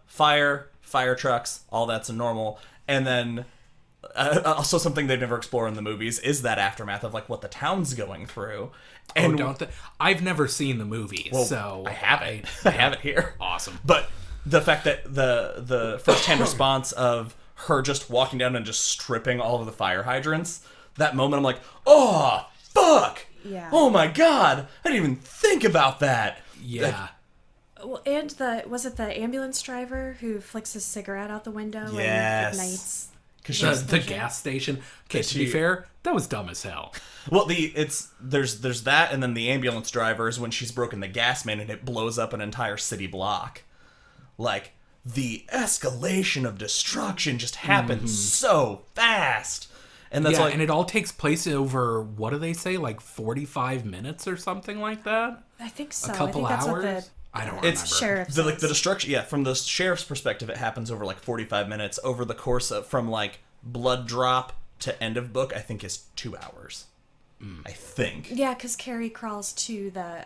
fire trucks, all that's normal. And then also something they never explore in the movies is that aftermath of like what the town's going through. And I've never seen the movies, so I have it. I have it here. Awesome. But the fact that the first-hand response of her just walking down and just stripping all of the fire hydrants, that moment I'm like, oh, fuck! Yeah. Oh my god! I didn't even think about that! Yeah. Well, and was it the ambulance driver who flicks his cigarette out the window and ignites? Because the gas station. Okay, to be fair, that was dumb as hell. Well, there's that, and then the ambulance driver is when she's broken the gas main and it blows up an entire city block. Like, the escalation of destruction just happens so fast. And that's and it all takes place over, what do they say, like 45 minutes or something like that? I think so. A couple I think hours? That's I don't remember. It's sheriff the destruction. Yeah, from the sheriff's perspective, it happens over like 45 minutes. Over the course of from like blood drop to end of book, I think is 2 hours. I think. Yeah, because Carrie crawls to the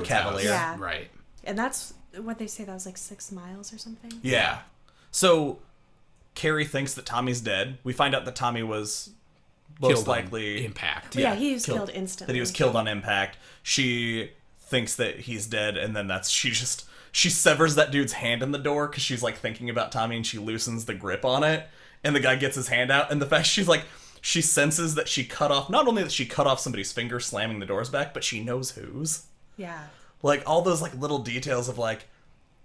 Cavalier. Yeah. Right. And that's what they say. That was like 6 miles or something. Yeah. So Carrie thinks that Tommy's dead. We find out that Tommy was most likely impact. Yeah, he was killed instantly. That he was killed on impact. She thinks that he's dead, and then she severs that dude's hand in the door because she's like thinking about Tommy, and she loosens the grip on it, and the guy gets his hand out, and the fact she senses that she cut off, not only that she cut off somebody's finger slamming the doors back, but she knows whose. Yeah. Like all those like little details of like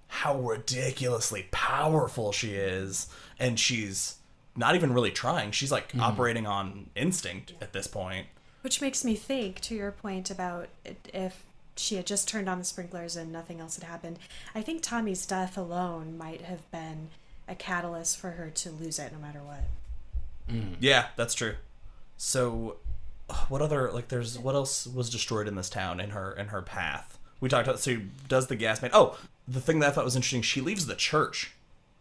how ridiculously powerful she is, and she's not even really trying. She's like operating on instinct at this point. Which makes me think, to your point about if she had just turned on the sprinklers and nothing else had happened, I think Tommy's death alone might have been a catalyst for her to lose it no matter what. Yeah, that's true. So what else was destroyed in this town in her path? We talked about, so she does the gas man. Oh, the thing that I thought was interesting, she leaves the church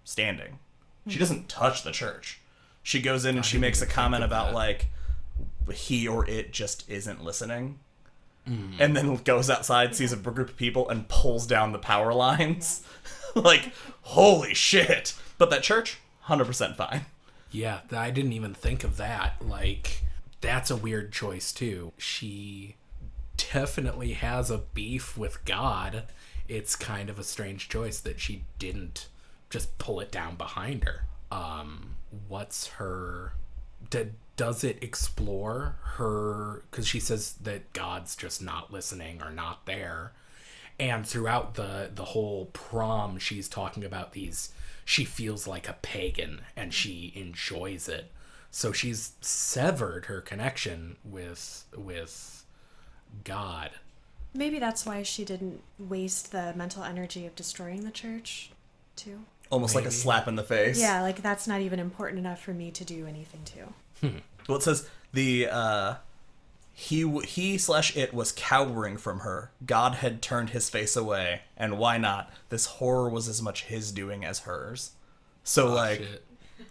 standing. She doesn't touch the church. She goes in and she makes a comment about like he or it just isn't listening. And then goes outside, sees a group of people, and pulls down the power lines. Like, holy shit. But that church, 100% fine. Yeah, I didn't even think of that. Like, that's a weird choice, too. She definitely has a beef with God. It's kind of a strange choice that she didn't just pull it down behind her. What's her... Does it explore her, because she says that God's just not listening or not there, and throughout the whole prom she's talking about she feels like a pagan and she enjoys it, so she's severed her connection with God. Maybe that's why she didn't waste the mental energy of destroying the church too. Almost like a slap in the face. Yeah, like that's not even important enough for me to do anything to. Well, it says the he/it was cowering from her. God had turned his face away, and why not? This horror was as much his doing as hers. So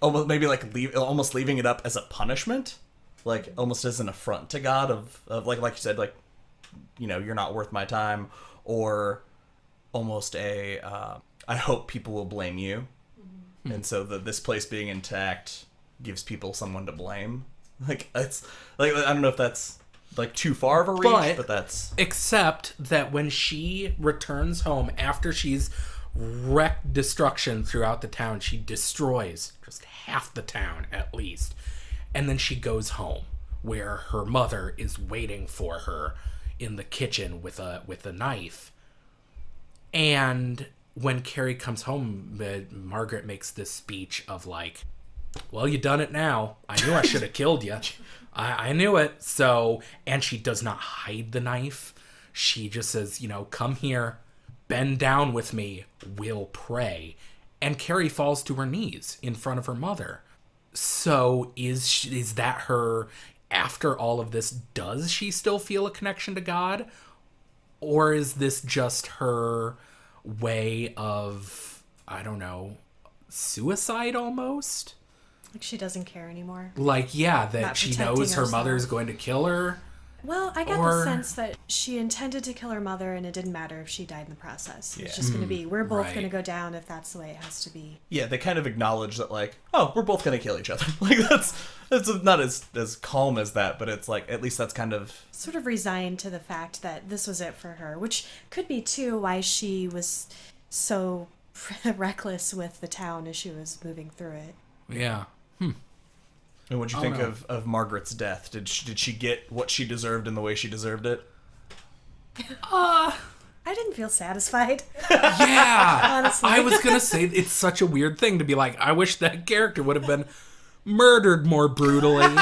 almost maybe like almost leaving it up as a punishment, like almost as an affront to God of like you said, like, you know, you're not worth my time, or almost a I hope people will blame you, and so this place being intact gives people someone to blame. Like, it's like, I don't know if that's like too far of a reach, but that's... Except that when she returns home after she's wrecked destruction throughout the town, she destroys just half the town at least, and then she goes home where her mother is waiting for her in the kitchen with a knife. And when Carrie comes home, Margaret makes this speech of like, well, you done it now. I knew I should have killed you. I knew it. So, and she does not hide the knife. She just says, you know, come here, bend down with me, we'll pray. And Carrie falls to her knees in front of her mother. So is that her, after all of this, does she still feel a connection to God? Or is this just her way of, I don't know, suicide almost? Like she doesn't care anymore. Like, yeah, that Not she protecting knows her herself. mother's going to kill her. Well, I got the sense that she intended to kill her mother, and it didn't matter if she died in the process. It's just going to be, we're both going to go down if that's the way it has to be. Yeah, they kind of acknowledge that, like, oh, we're both going to kill each other. Like, that's not as calm as that, but it's like, at least that's kind of... Sort of resigned to the fact that this was it for her, which could be, too, why she was so reckless with the town as she was moving through it. Yeah. And what'd you think of Margaret's death? Did she get what she deserved in the way she deserved it? I didn't feel satisfied. Yeah. Honestly. I was going to say, it's such a weird thing to be like, I wish that character would have been murdered more brutally.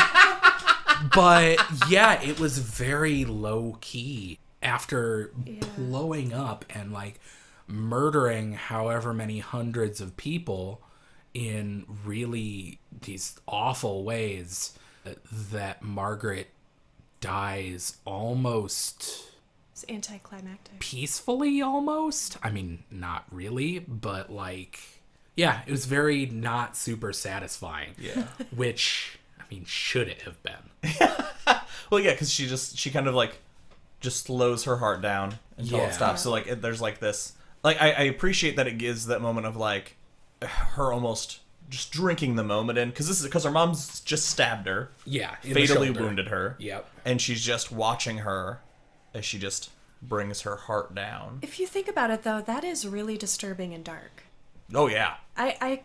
But yeah, it was very low key after blowing up and like murdering however many hundreds of people in really these awful ways, that Margaret dies almost... It's anticlimactic. Peacefully, almost? I mean, not really, but like... Yeah, it was very not super satisfying. Yeah. Which, I mean, should it have been? Well, yeah, because she kind of like just slows her heart down until it stops. So like there's like this... Like, I appreciate that it gives that moment of like her almost just drinking the moment in, because her mom's just stabbed her. Yeah. Fatally wounded her. Yep. And she's just watching her as she just brings her heart down. If you think about it, though, that is really disturbing and dark. Oh, yeah. I'm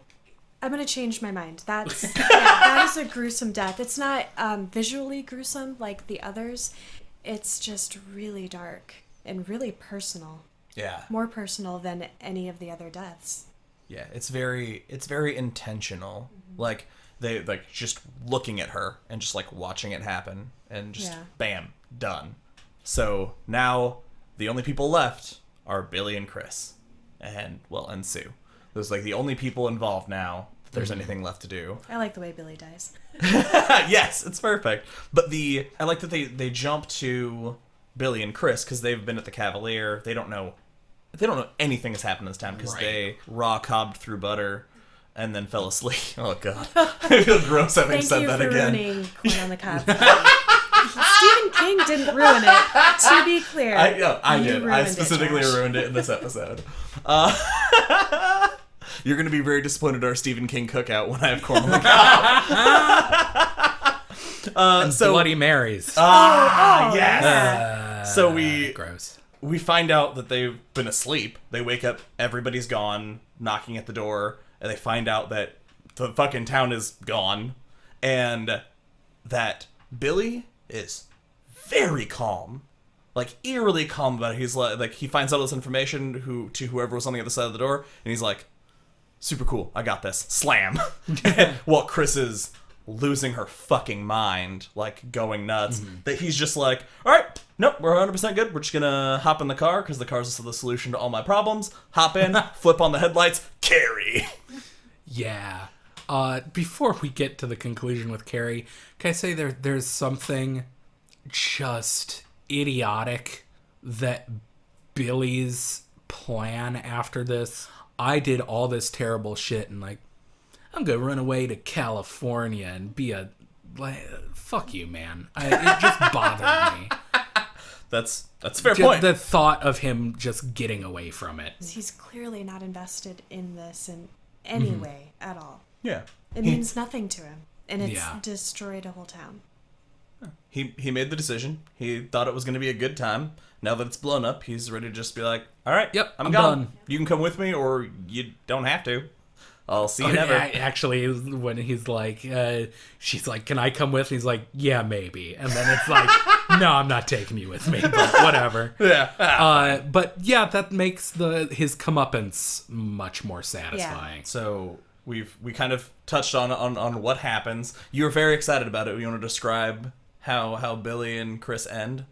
going to change my mind. That is a gruesome death. It's not visually gruesome like the others. It's just really dark and really personal. Yeah. More personal than any of the other deaths. Yeah, it's very intentional. Mm-hmm. Like they like just looking at her and just like watching it happen and just bam, done. So now the only people left are Billy and Chris and Sue. Those like the only people involved now. If there's anything left to do. I like the way Billy dies. Yes, it's perfect. But I like that they jump to Billy and Chris because they've been at the Cavalier. They don't know anything has happened this time because they raw cobbed through butter and then fell asleep. Oh god, I feel gross having said that again. Thank you for ruining Corn on the Cob. Stephen King didn't ruin it. To be clear, I did. I specifically ruined it in this episode. You're going to be very disappointed at our Stephen King cookout when I have Corn on the Cob. So Bloody Marys. Yes. So gross. We find out that they've been asleep. They wake up, everybody's gone, knocking at the door, and they find out that the fucking town is gone, and that Billy is very calm, like eerily calm about it. He's like he finds out this information to whoever was on the other side of the door, and he's like, super cool, I got this. Slam. While Chris is losing her fucking mind, like going nuts, that he's just like, all right, nope, we're 100% good. We're just gonna hop in the car because the car's the solution to all my problems. Hop in, flip on the headlights, Carrie. Yeah. Before we get to the conclusion with Carrie, can I say there's something just idiotic that Billy's plan after this? I did all this terrible shit and like, I'm gonna run away to California and be fuck you, man. It just bothered me. That's a fair point. The thought of him just getting away from it. He's clearly not invested in this in any way at all. Yeah. It means nothing to him. And it's destroyed a whole town. He made the decision. He thought it was going to be a good time. Now that it's blown up, he's ready to just be like, all right, yep, I'm gone. You can come with me or you don't have to. I'll see you never. Actually, when he's like, she's like, can I come with? And he's like, yeah, maybe. And then it's like, no, I'm not taking you with me, but whatever. Yeah. But yeah, that makes his comeuppance much more satisfying. Yeah. So we kind of touched on what happens. You were very excited about it. You want to describe how Billy and Chris end?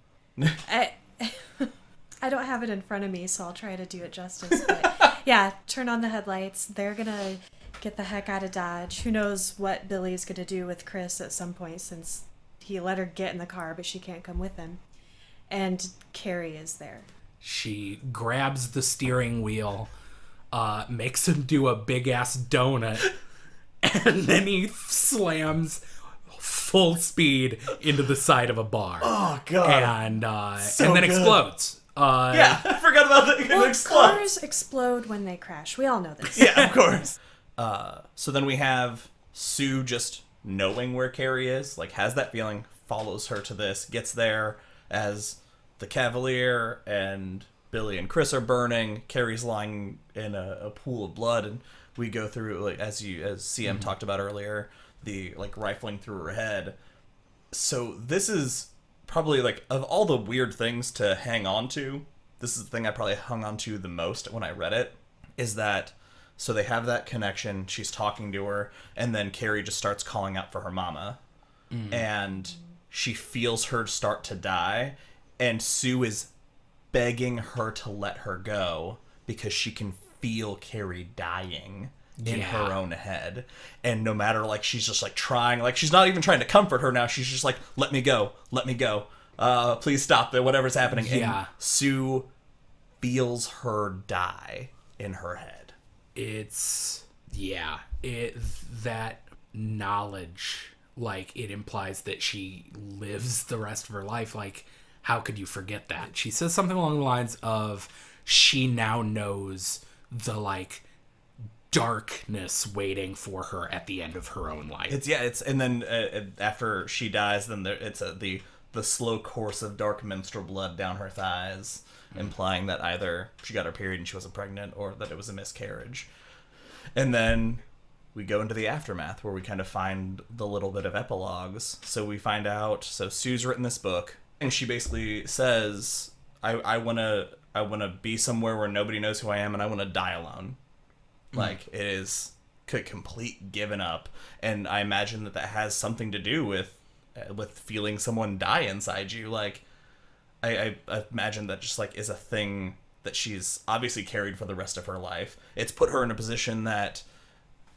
I don't have it in front of me, so I'll try to do it justice. But yeah, turn on the headlights. They're going to get the heck out of Dodge. Who knows what Billy's going to do with Chris at some point, since he let her get in the car, but she can't come with him. And Carrie is there. She grabs the steering wheel, makes him do a big-ass donut, and then he slams full speed into the side of a bar. Oh, God. And then good. explodes. Yeah, I forgot about that. Well, It explodes. cars explode when they crash. We all know this. Yeah, of course. So then we have Sue just knowing where Carrie is, like has that feeling, follows her to this, gets there as the Cavalier and Billy and Chris are burning. Carrie's lying in a pool of blood, and we go through, like as CM talked about earlier, the like rifling through her head. So this is probably, like, of all the weird things to hang on to, this is the thing I probably hung on to the most when I read it, is that, so they have that connection, she's talking to her, and then Carrie just starts calling out for her mama, and she feels her start to die, and Sue is begging her to let her go, because she can feel Carrie dying in her own head. And no matter, like, she's just like trying, like, she's not even trying to comfort her now, she's just like, let me go, please stop it, whatever's happening. And Sue feels her die in her head. That knowledge, like, it implies that she lives the rest of her life. Like, how could you forget that? She says something along the lines of, she now knows the, like, darkness waiting for her at the end of her own life. And then after she dies, then it's the slow course of dark menstrual blood down her thighs, implying that either she got her period and she wasn't pregnant, or that it was a miscarriage. And then we go into the aftermath, where we kind of find the little bit of epilogues. So we find out, so Sue's written this book, and she basically says, I want to be somewhere where nobody knows who I am, and I want to die alone. Like, it is complete giving up, and I imagine that has something to do with feeling someone die inside you. Like, I imagine that just, like, is a thing that she's obviously carried for the rest of her life. It's put her in a position that,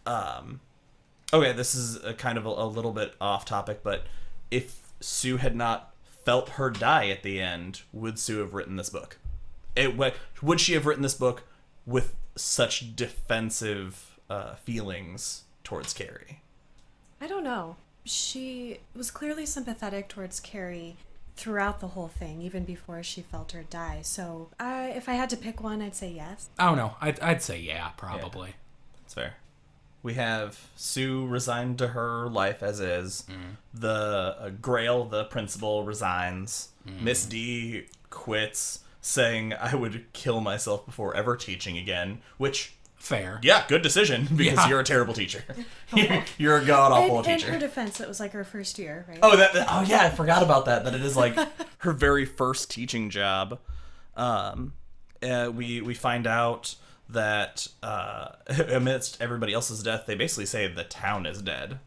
okay, this is a kind of a little bit off topic, but if Sue had not felt her die at the end, would Sue have written this book? Would she have written this book with such defensive feelings towards Carrie? I don't know. She was clearly sympathetic towards Carrie throughout the whole thing, even before she felt her die. So if I had to pick one, I'd say yes. I don't know. I'd say yeah, probably. Yeah, that's fair. We have Sue resigned to her life as is. The Grail, the principal, resigns. Miss D quits, saying, I would kill myself before ever teaching again, which... Fair. Yeah, good decision, because you're a terrible teacher. You're a god-awful teacher. In her defense, it was like her first year, right? Oh, yeah, I forgot about that it is like her very first teaching job. We find out that amidst everybody else's death, they basically say the town is dead.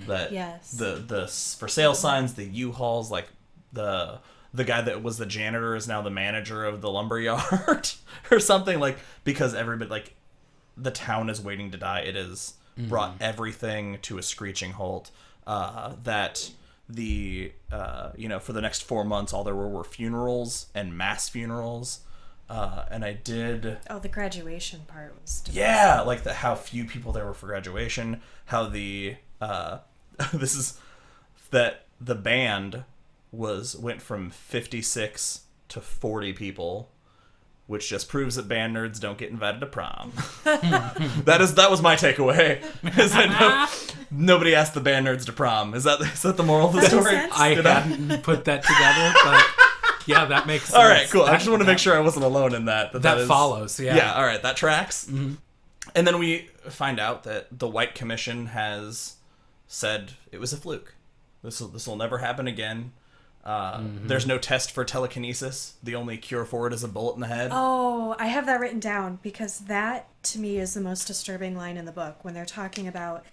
That the for sale signs, the U-Hauls, like the guy that was the janitor is now the manager of the lumberyard or something, like, because everybody, like, the town is waiting to die. It has brought everything to a screeching halt. That the for the next 4 months, all there were funerals and mass funerals. And I did... Oh, the graduation part was depressing. Yeah, like how few people there were for graduation. How the... this is... That the band went from 56 to 40 people, which just proves that band nerds don't get invited to prom. That was my takeaway. Is that nobody asked the band nerds to prom. Is that the moral of the story? I hadn't put that together, but... Yeah, that makes sense. All right, cool. I just want to make sure I wasn't alone in that. That follows, yeah. Yeah, all right, that tracks. And then we find out that the White Commission has said it was a fluke. This will never happen again. There's no test for telekinesis. The only cure for it is a bullet in the head. Oh, I have that written down, because that, to me, is the most disturbing line in the book, when they're talking about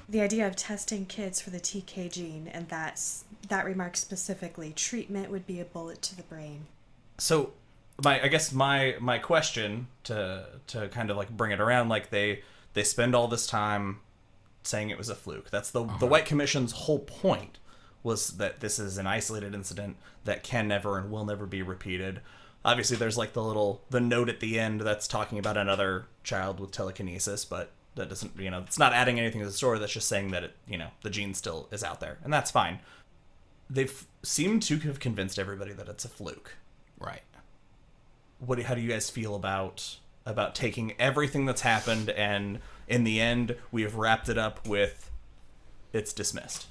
the idea of testing kids for the TK gene, and that remark specifically, treatment would be a bullet to the brain. So, I guess my question to kind of like bring it around, like they spend all this time saying it was a fluke. That's the White Commission's whole point, was that this is an isolated incident that can never and will never be repeated. Obviously, there's like the note at the end that's talking about another child with telekinesis, but That doesn't, it's not adding anything to the story. That's just saying that, the gene still is out there. And that's fine. They've seemed to have convinced everybody that it's a fluke. Right. How do you guys feel about taking everything that's happened and in the end we have wrapped it up with it's dismissed?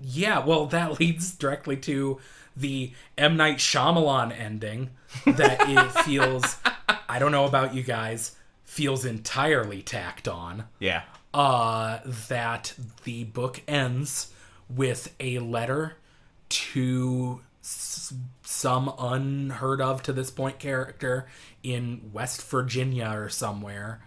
Yeah, well, that leads directly to the M. Night Shyamalan ending that it feels, I don't know about you guys, feels entirely tacked on. Yeah. That the book ends with a letter to some unheard of to this point character in West Virginia or somewhere.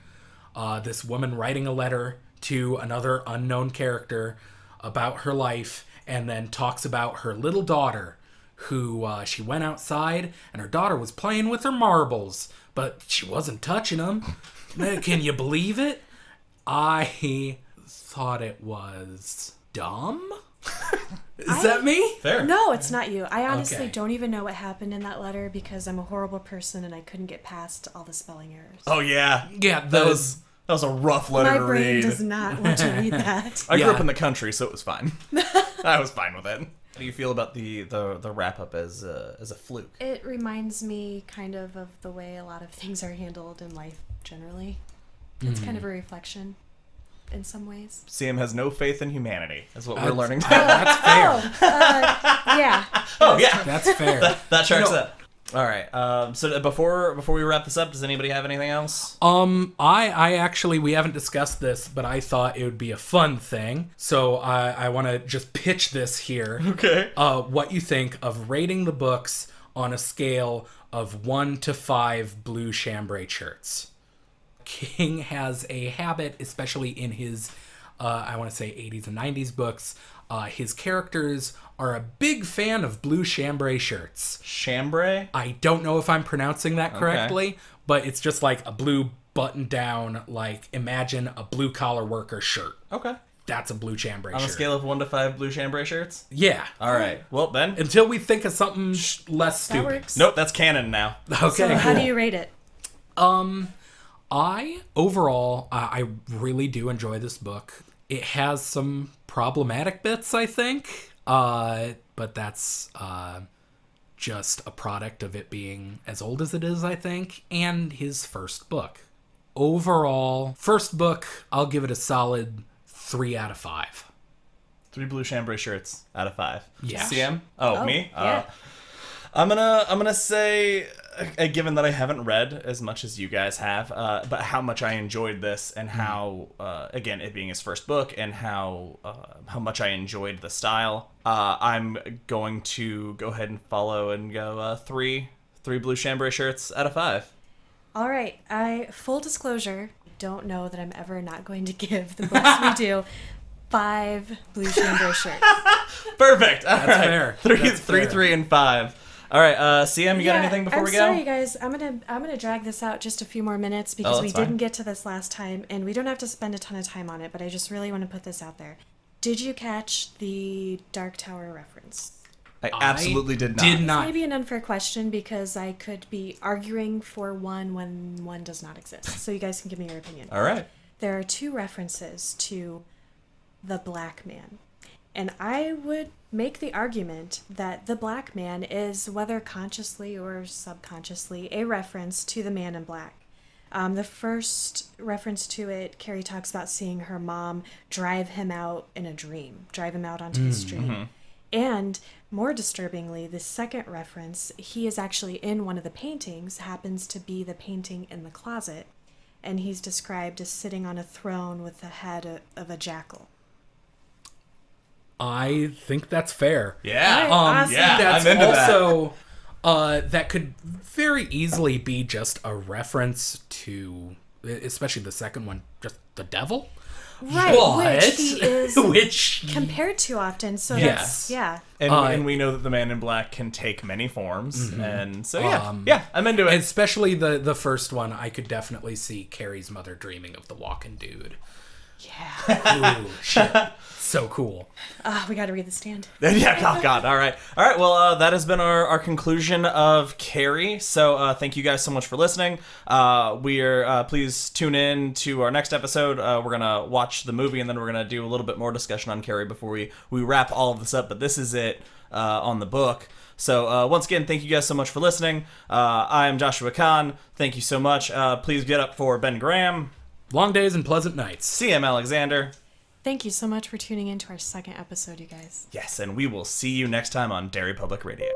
This woman writing a letter to another unknown character about her life, and then talks about her little daughter who she went outside and her daughter was playing with her marbles, but she wasn't touching them. Can you believe it? I thought it was dumb. Is that me? Fair. No, it's not you. I honestly Okay. don't even know what happened in that letter because I'm a horrible person and I couldn't get past all the spelling errors. Oh, yeah. Yeah, That was a rough letter My to brain read. does not want to read that. I grew Yeah. up in the country, so it was fine. I was fine with it. How do you feel about the wrap-up as a fluke? It reminds me kind of the way a lot of things are handled in life generally. It's kind of a reflection in some ways. CM has no faith in humanity, is what we're learning. That's fair. Yeah. Oh, yeah. That's fair. That tracks up. All right. So before we wrap this up, does anybody have anything else? I actually, we haven't discussed this, but I thought it would be a fun thing. So I want to just pitch this here. Okay. What you think of rating the books on a scale of 1 to 5 blue chambray shirts. King has a habit, especially in his, I want to say 80s and 90s books. His characters are a big fan of blue chambray shirts. Chambray? I don't know if I'm pronouncing that correctly, but it's just like a blue button-down, like, imagine a blue-collar worker shirt. Okay. That's a blue chambray On shirt. a scale of 1 to 5 blue chambray shirts? Yeah. All right. Well, Ben? Until we think of something less stupid. That works. Nope, that's canon now. Okay, So how cool. do you rate it? I really do enjoy this book. It has some problematic bits, I think, but that's just a product of it being as old as it is, I think, and his first book. Overall, first book, I'll give it a solid 3 out of 5. 3 blue chambray shirts out of 5. Yeah. CM? Oh, me? Yeah. I'm gonna say, given that I haven't read as much as you guys have, but how much I enjoyed this and how, again, it being his first book and how much I enjoyed the style, I'm going to go ahead and follow and go 3 blue chambray shirts out of 5. All right. Full disclosure, don't know that I'm ever not going to give the books we do 5 blue chambray shirts. Perfect. All right. fair. 3, and 5. All right, CM, you got anything before we go? I'm sorry, guys. I'm gonna drag this out just a few more minutes because we that's fine. didn't get to this last time, and we don't have to spend a ton of time on it. But I just really want to put this out there. Did you catch the Dark Tower reference? I absolutely did not. Did not. Maybe an unfair question because I could be arguing for one when one does not exist. So you guys can give me your opinion. All right. There are 2 references to the black man. And I would make the argument that the black man is, whether consciously or subconsciously, a reference to the man in black. The first reference to it, Carrie talks about seeing her mom drive him out in a dream, drive him out onto the street. Mm-hmm. And more disturbingly, the second reference, he is actually in one of the paintings, happens to be the painting in the closet, and he's described as sitting on a throne with the head of a jackal. I think that's fair. Yeah. All right, awesome. Yeah, That's I'm into also that could very easily be just a reference to, especially the second one, just the devil. Right, What? which he is Which compared to often. So Yes. that's, yeah. And we know that the man in black can take many forms. And so, yeah, I'm into it. especially the first one, I could definitely see Carrie's mother dreaming of the walking dude. Yeah. Ooh, shit. So cool. We got to read The Stand. Yeah, oh God. All right. Well, that has been our conclusion of Carrie. So thank you guys so much for listening. Please tune in to our next episode. We're going to watch the movie, and then we're going to do a little bit more discussion on Carrie before we wrap all of this up. But this is it on the book. So once again, thank you guys so much for listening. I am Joshua Kahn. Thank you so much. Please get up for Ben Graham. Long days and pleasant nights. CM Alexander. Thank you so much for tuning in to our second episode, you guys. Yes, and we will see you next time on Derry Public Radio.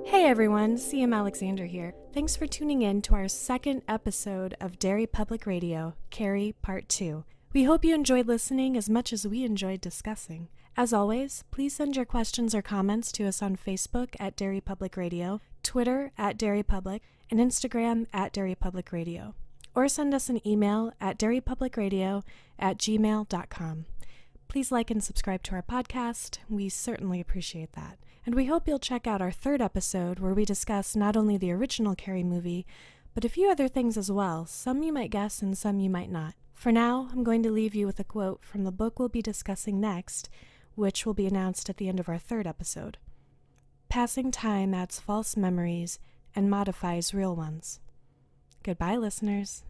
Hey everyone, CM Alexander here. Thanks for tuning in to our second episode of Derry Public Radio, Carrie Part 2. We hope you enjoyed listening as much as we enjoyed discussing. As always, please send your questions or comments to us on Facebook at Derry Public Radio, Twitter at Derry Public, and Instagram at Derry Public Radio. Or send us an email at derrypublicradio@gmail.com. Please like and subscribe to our podcast. We certainly appreciate that. And we hope you'll check out our third episode where we discuss not only the original Carrie movie, but a few other things as well. Some you might guess and some you might not. For now, I'm going to leave you with a quote from the book we'll be discussing next, which will be announced at the end of our third episode. Passing time adds false memories and modifies real ones. Goodbye, listeners.